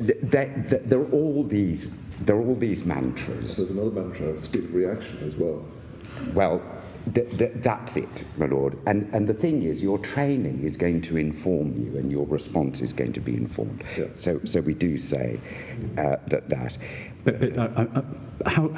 there are all these mantras. There's another mantra, speed of reaction as well. Well, that's it, my lord. And the thing is, your training is going to inform you, and your response is going to be informed. Yeah. So we do say that. But how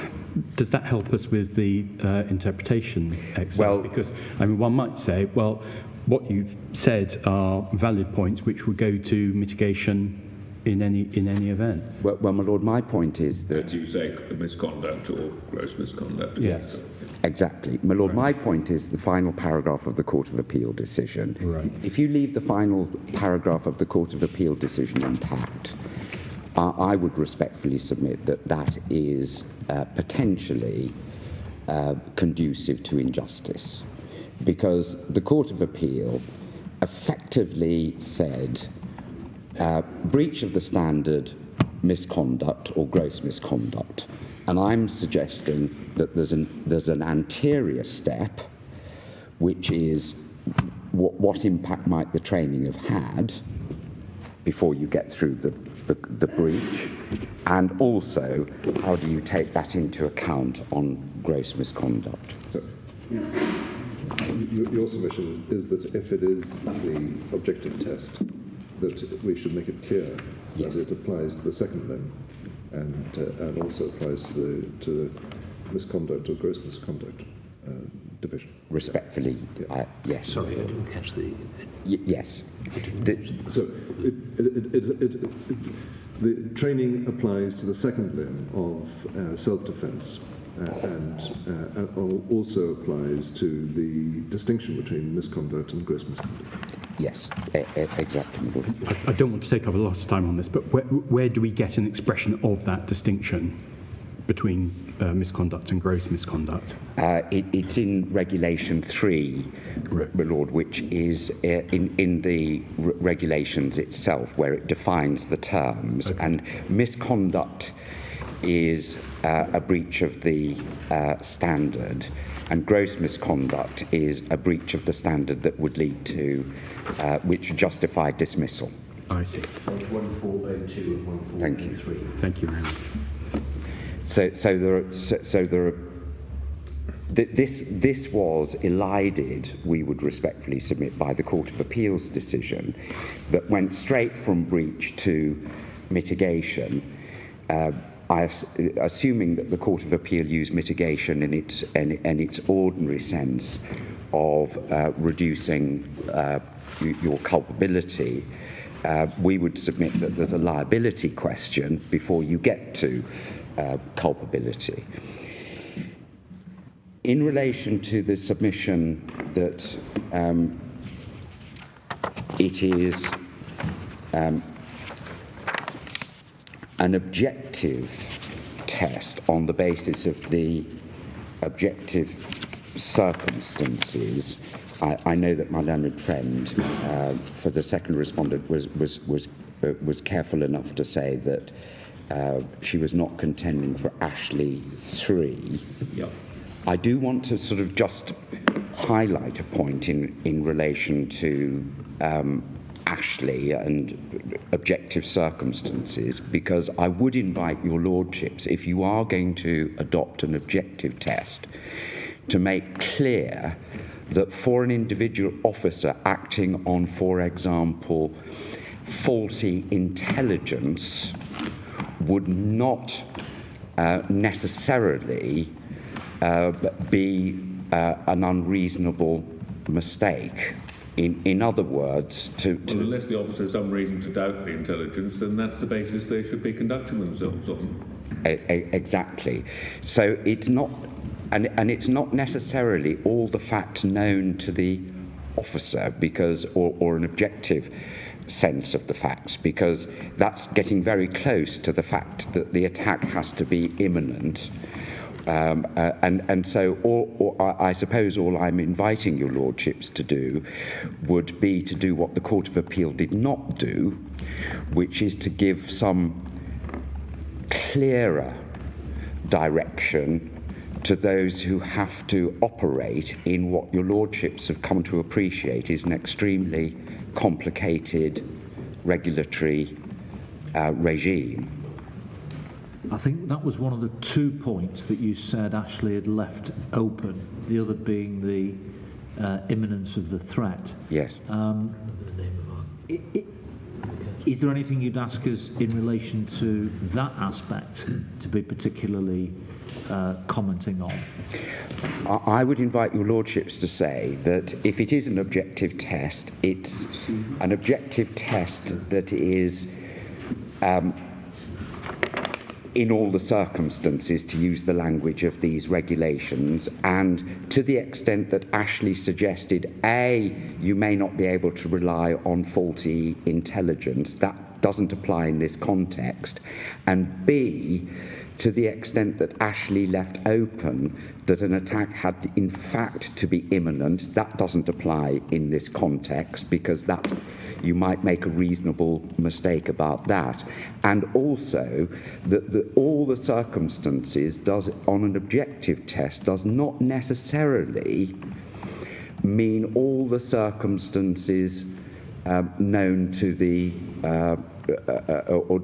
does that help us with the interpretation exercise? Well, because one might say, well, what you've said are valid points which would go to mitigation in any event. Well, my lord, my point is that... As you say, misconduct or gross misconduct. Yes. Exactly. My lord, my point is the final paragraph of the Court of Appeal decision. Right. If you leave the final paragraph of the Court of Appeal decision intact, I would respectfully submit that is potentially conducive to injustice, because the Court of Appeal effectively said breach of the standard, misconduct or gross misconduct. And I'm suggesting that there's an anterior step, which is what impact might the training have had before you get through the breach, and also how do you take that into account on gross misconduct. So, your submission is that if it is the objective test, that we should make it clear Yes. that it applies to the second limb and also applies to the misconduct or gross misconduct division. Respectfully, yes. Sorry, I didn't catch the... Yes. So the training applies to the second limb of self-defense and also applies to the distinction between misconduct and gross misconduct. Yes, exactly. I don't want to take up a lot of time on this, but where do we get an expression of that distinction between misconduct and gross misconduct? It's in Regulation 3, my lord, which is in the regulations itself, where it defines the terms. Okay. And misconduct is a breach of the standard, and gross misconduct is a breach of the standard that would lead to, which justify dismissal. I see. 1402 and 1403. Thank you very much. This was elided, we would respectfully submit, by the Court of Appeal's decision that went straight from breach to mitigation, assuming that the Court of Appeal used mitigation in its ordinary sense of reducing your culpability. We would submit that there's a liability question before you get to culpability. in relation to the submission that it is an objective test on the basis of the objective circumstances, I know that my learned friend for the second respondent was careful enough to say that she was not contending for Ashley 3. Yep. I do want to sort of just highlight a point in relation to Ashley and objective circumstances, because I would invite your lordships, if you are going to adopt an objective test, to make clear that for an individual officer acting on, for example, faulty intelligence would not necessarily be an unreasonable mistake. In other words, well, unless the officer has some reason to doubt the intelligence, then that's the basis they should be conducting themselves on. Exactly. So it's not, and it's not necessarily all the facts known to the officer, because, or an objective sense of the facts, because that's getting very close to the fact that the attack has to be imminent. And so I suppose all I'm inviting your lordships to do would be to do what the Court of Appeal did not do, which is to give some clearer direction to those who have to operate in what your lordships have come to appreciate is an extremely complicated regulatory regime. I think that was one of the 2 points that you said Ashley had left open, the other being the imminence of the threat. Yes. Is there anything you'd ask us in relation to that aspect to be particularly commenting on? I would invite your lordships to say that if it is an objective test, it's an objective test that is in all the circumstances, to use the language of these regulations, and to the extent that Ashley suggested, A, you may not be able to rely on faulty intelligence, that doesn't apply in this context, and B, to the extent that Ashley left open that an attack had in fact to be imminent, that doesn't apply in this context, because that you might make a reasonable mistake about that. And also that all the circumstances does on an objective test does not necessarily mean all the circumstances known to the or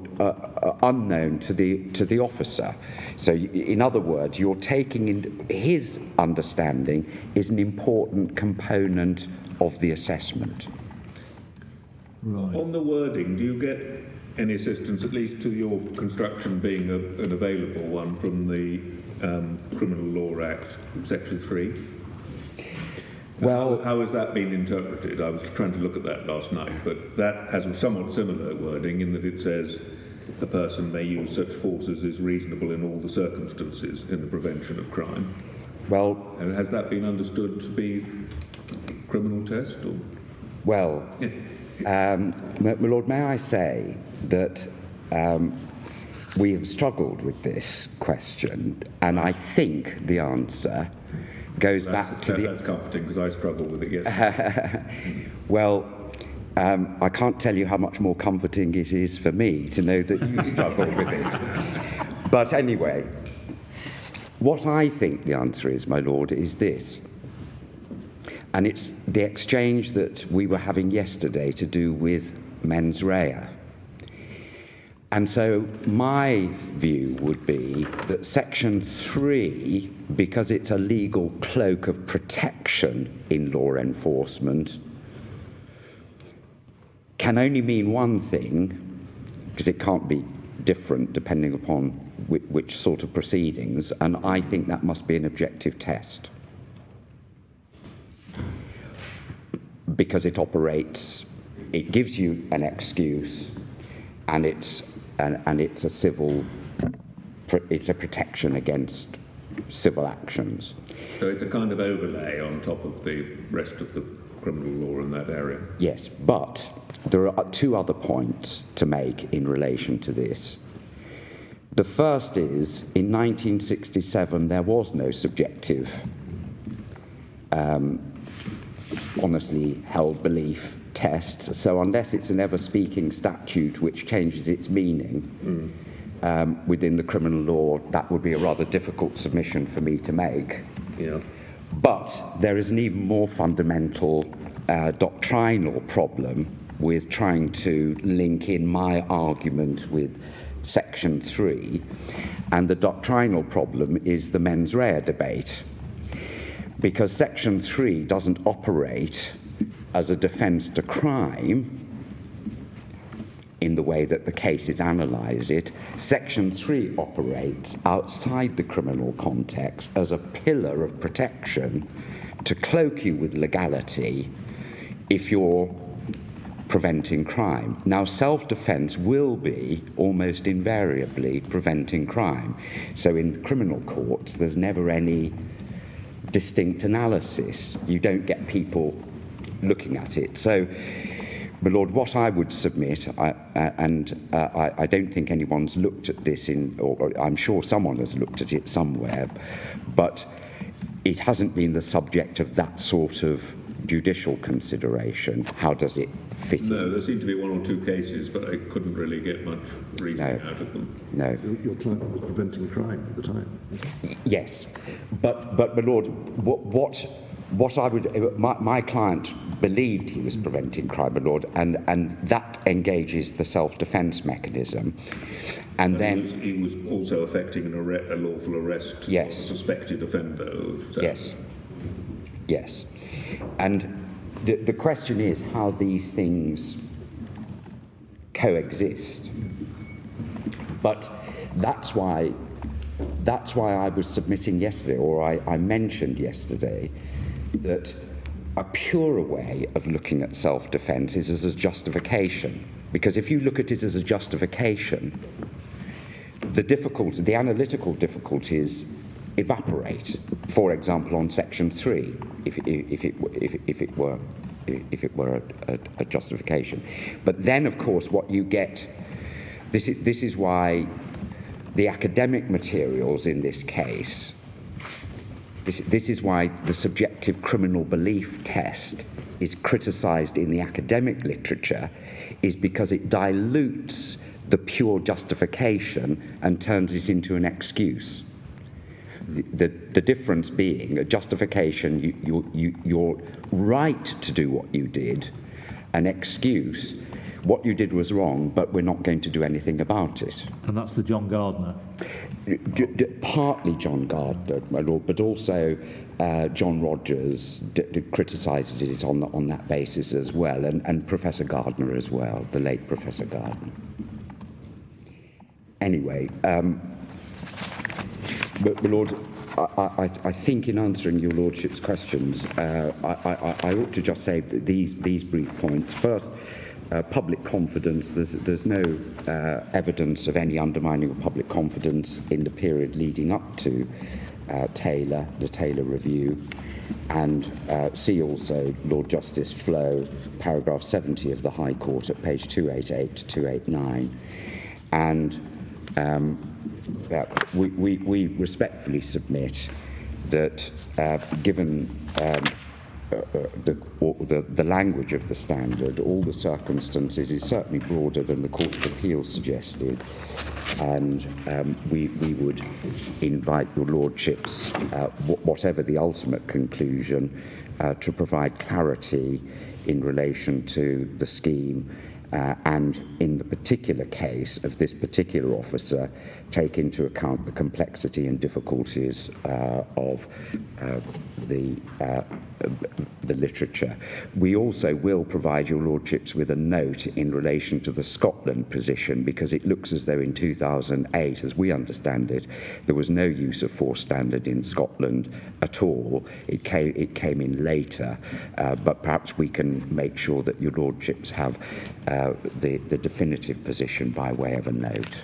unknown to the officer. So in other words, you're taking in his understanding is an important component of the assessment. Right. On the wording, do you get any assistance, at least to your construction being an available one, from the Criminal Law Act, Section 3? Well, how has that been interpreted? I was trying to look at that last night, but that has a somewhat similar wording in that it says a person may use such force as is reasonable in all the circumstances in the prevention of crime. Well, and has that been understood to be a criminal test? Or? Well, my Lord, may I say that we have struggled with this question, and I think the answer goes back to the... That's comforting, because I struggled with it yesterday. Well, I can't tell you how much more comforting it is for me to know that you struggled with it. But anyway, what I think the answer is, my Lord, is this. And it's the exchange that we were having yesterday to do with mens rea. And so my view would be that Section 3, because it's a legal cloak of protection in law enforcement, can only mean one thing, because it can't be different depending upon which sort of proceedings, and I think that must be an objective test. Because it operates, it gives you an excuse, and it's a civil, it's a protection against civil actions. So it's a kind of overlay on top of the rest of the criminal law in that area. Yes, but there are two other points to make in relation to this. The first is, in 1967, there was no subjective, honestly held belief test, so unless it's an ever-speaking statute which changes its meaning within the criminal law, that would be a rather difficult submission for me to make. Yeah. But there is an even more fundamental doctrinal problem with trying to link in my argument with Section 3, and the doctrinal problem is the mens rea debate, because Section 3 doesn't operate as a defence to crime in the way that the cases analyse it. Section 3 operates outside the criminal context as a pillar of protection to cloak you with legality if you're preventing crime. Now, self-defence will be almost invariably preventing crime. So in criminal courts, there's never any distinct analysis. You don't get people looking at it. So, my Lord, what I would submit, I don't think anyone's looked at this or I'm sure someone has looked at it somewhere, but it hasn't been the subject of that sort of judicial consideration. How does it fit in? No, there seemed to be one or two cases, but I couldn't really get much reasoning out of them. No. Your client was preventing crime at the time. Yes, but my Lord, what I would, my client believed he was preventing crime, my Lord, and that engages the self-defence mechanism, and then he was also affecting a lawful arrest. Yes. Of a suspected offender. So. Yes, and the question is how these things coexist. But that's why I was submitting yesterday, or I mentioned yesterday, that a purer way of looking at self-defence is as a justification. Because if you look at it as a justification, the analytical difficulties evaporate. For example, on Section 3, if it were a justification. But then, of course, what you get, this is why the academic materials in this case, this is why the subjective criminal belief test is criticised in the academic literature, is because it dilutes the pure justification and turns it into an excuse. The difference being a justification, you're right to do what you did, an excuse, what you did was wrong, but we're not going to do anything about it. And that's the John Gardner. Partly John Gardner, my Lord, but also John Rogers criticises it on that basis as well, and Professor Gardner as well, the late Professor Gardner. Anyway, but, my Lord, I think in answering your Lordship's questions, I ought to just say that these brief points. First, public confidence. There's no evidence of any undermining of public confidence in the period leading up to the Taylor Review. And see also Lord Justice Flo, paragraph 70 of the High Court at page 288 to 289. And we respectfully submit that given the language of the standard, all the circumstances is certainly broader than the Court of Appeal suggested, and we would invite your Lordships, whatever the ultimate conclusion, to provide clarity in relation to the scheme, and in the particular case of this particular officer, take into account the complexity and difficulties of the literature. We also will provide your Lordships with a note in relation to the Scotland position, because it looks as though in 2008, as we understand it, there was no use of force standard in Scotland at all. It came in later, but perhaps we can make sure that your Lordships have the definitive position by way of a note.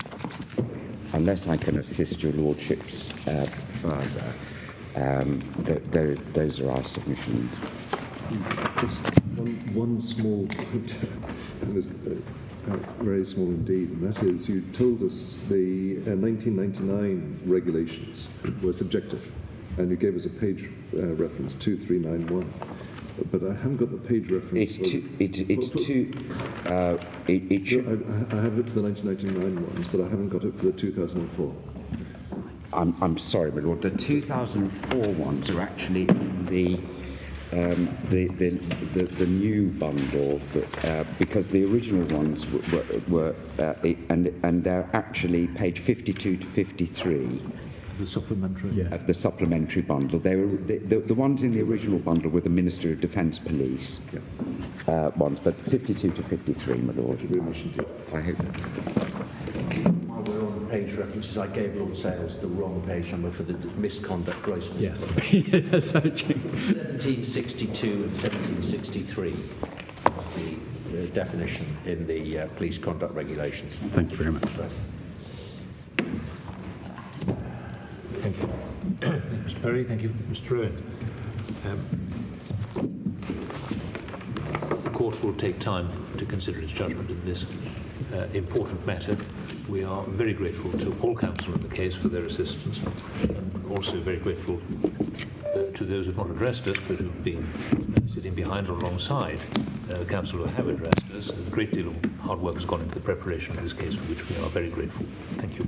unless I can assist your lordships further, those are our submissions. Just one small point, very small indeed, and that is you told us the 1999 regulations were subjective, and you gave us a page reference 2391. But I haven't got the page reference. It should. I have it for the 1999 ones, but I haven't got it for the 2004. I'm sorry, my lord. The 2004 ones are actually in the new bundle, because the original ones were and they're actually page 52 to 53. The supplementary. Of the supplementary bundle. They were the ones in the original bundle were the Minister of Defence Police ones, but 52 to 53, my lord. I hope. While we're on page references, I gave Lord Sales the wrong page number for the misconduct gross Yes. misconduct. 1762 and 1763 is the definition in the police conduct regulations. Thank you very much. Thank you. Mr. Perry, thank you. Mr. Rowan. The court will take time to consider its judgment in this important matter. We are very grateful to all counsel in the case for their assistance, and also very grateful to those who have not addressed us but who have been sitting behind or alongside the counsel who have addressed us. A great deal of hard work has gone into the preparation of this case, for which we are very grateful. Thank you.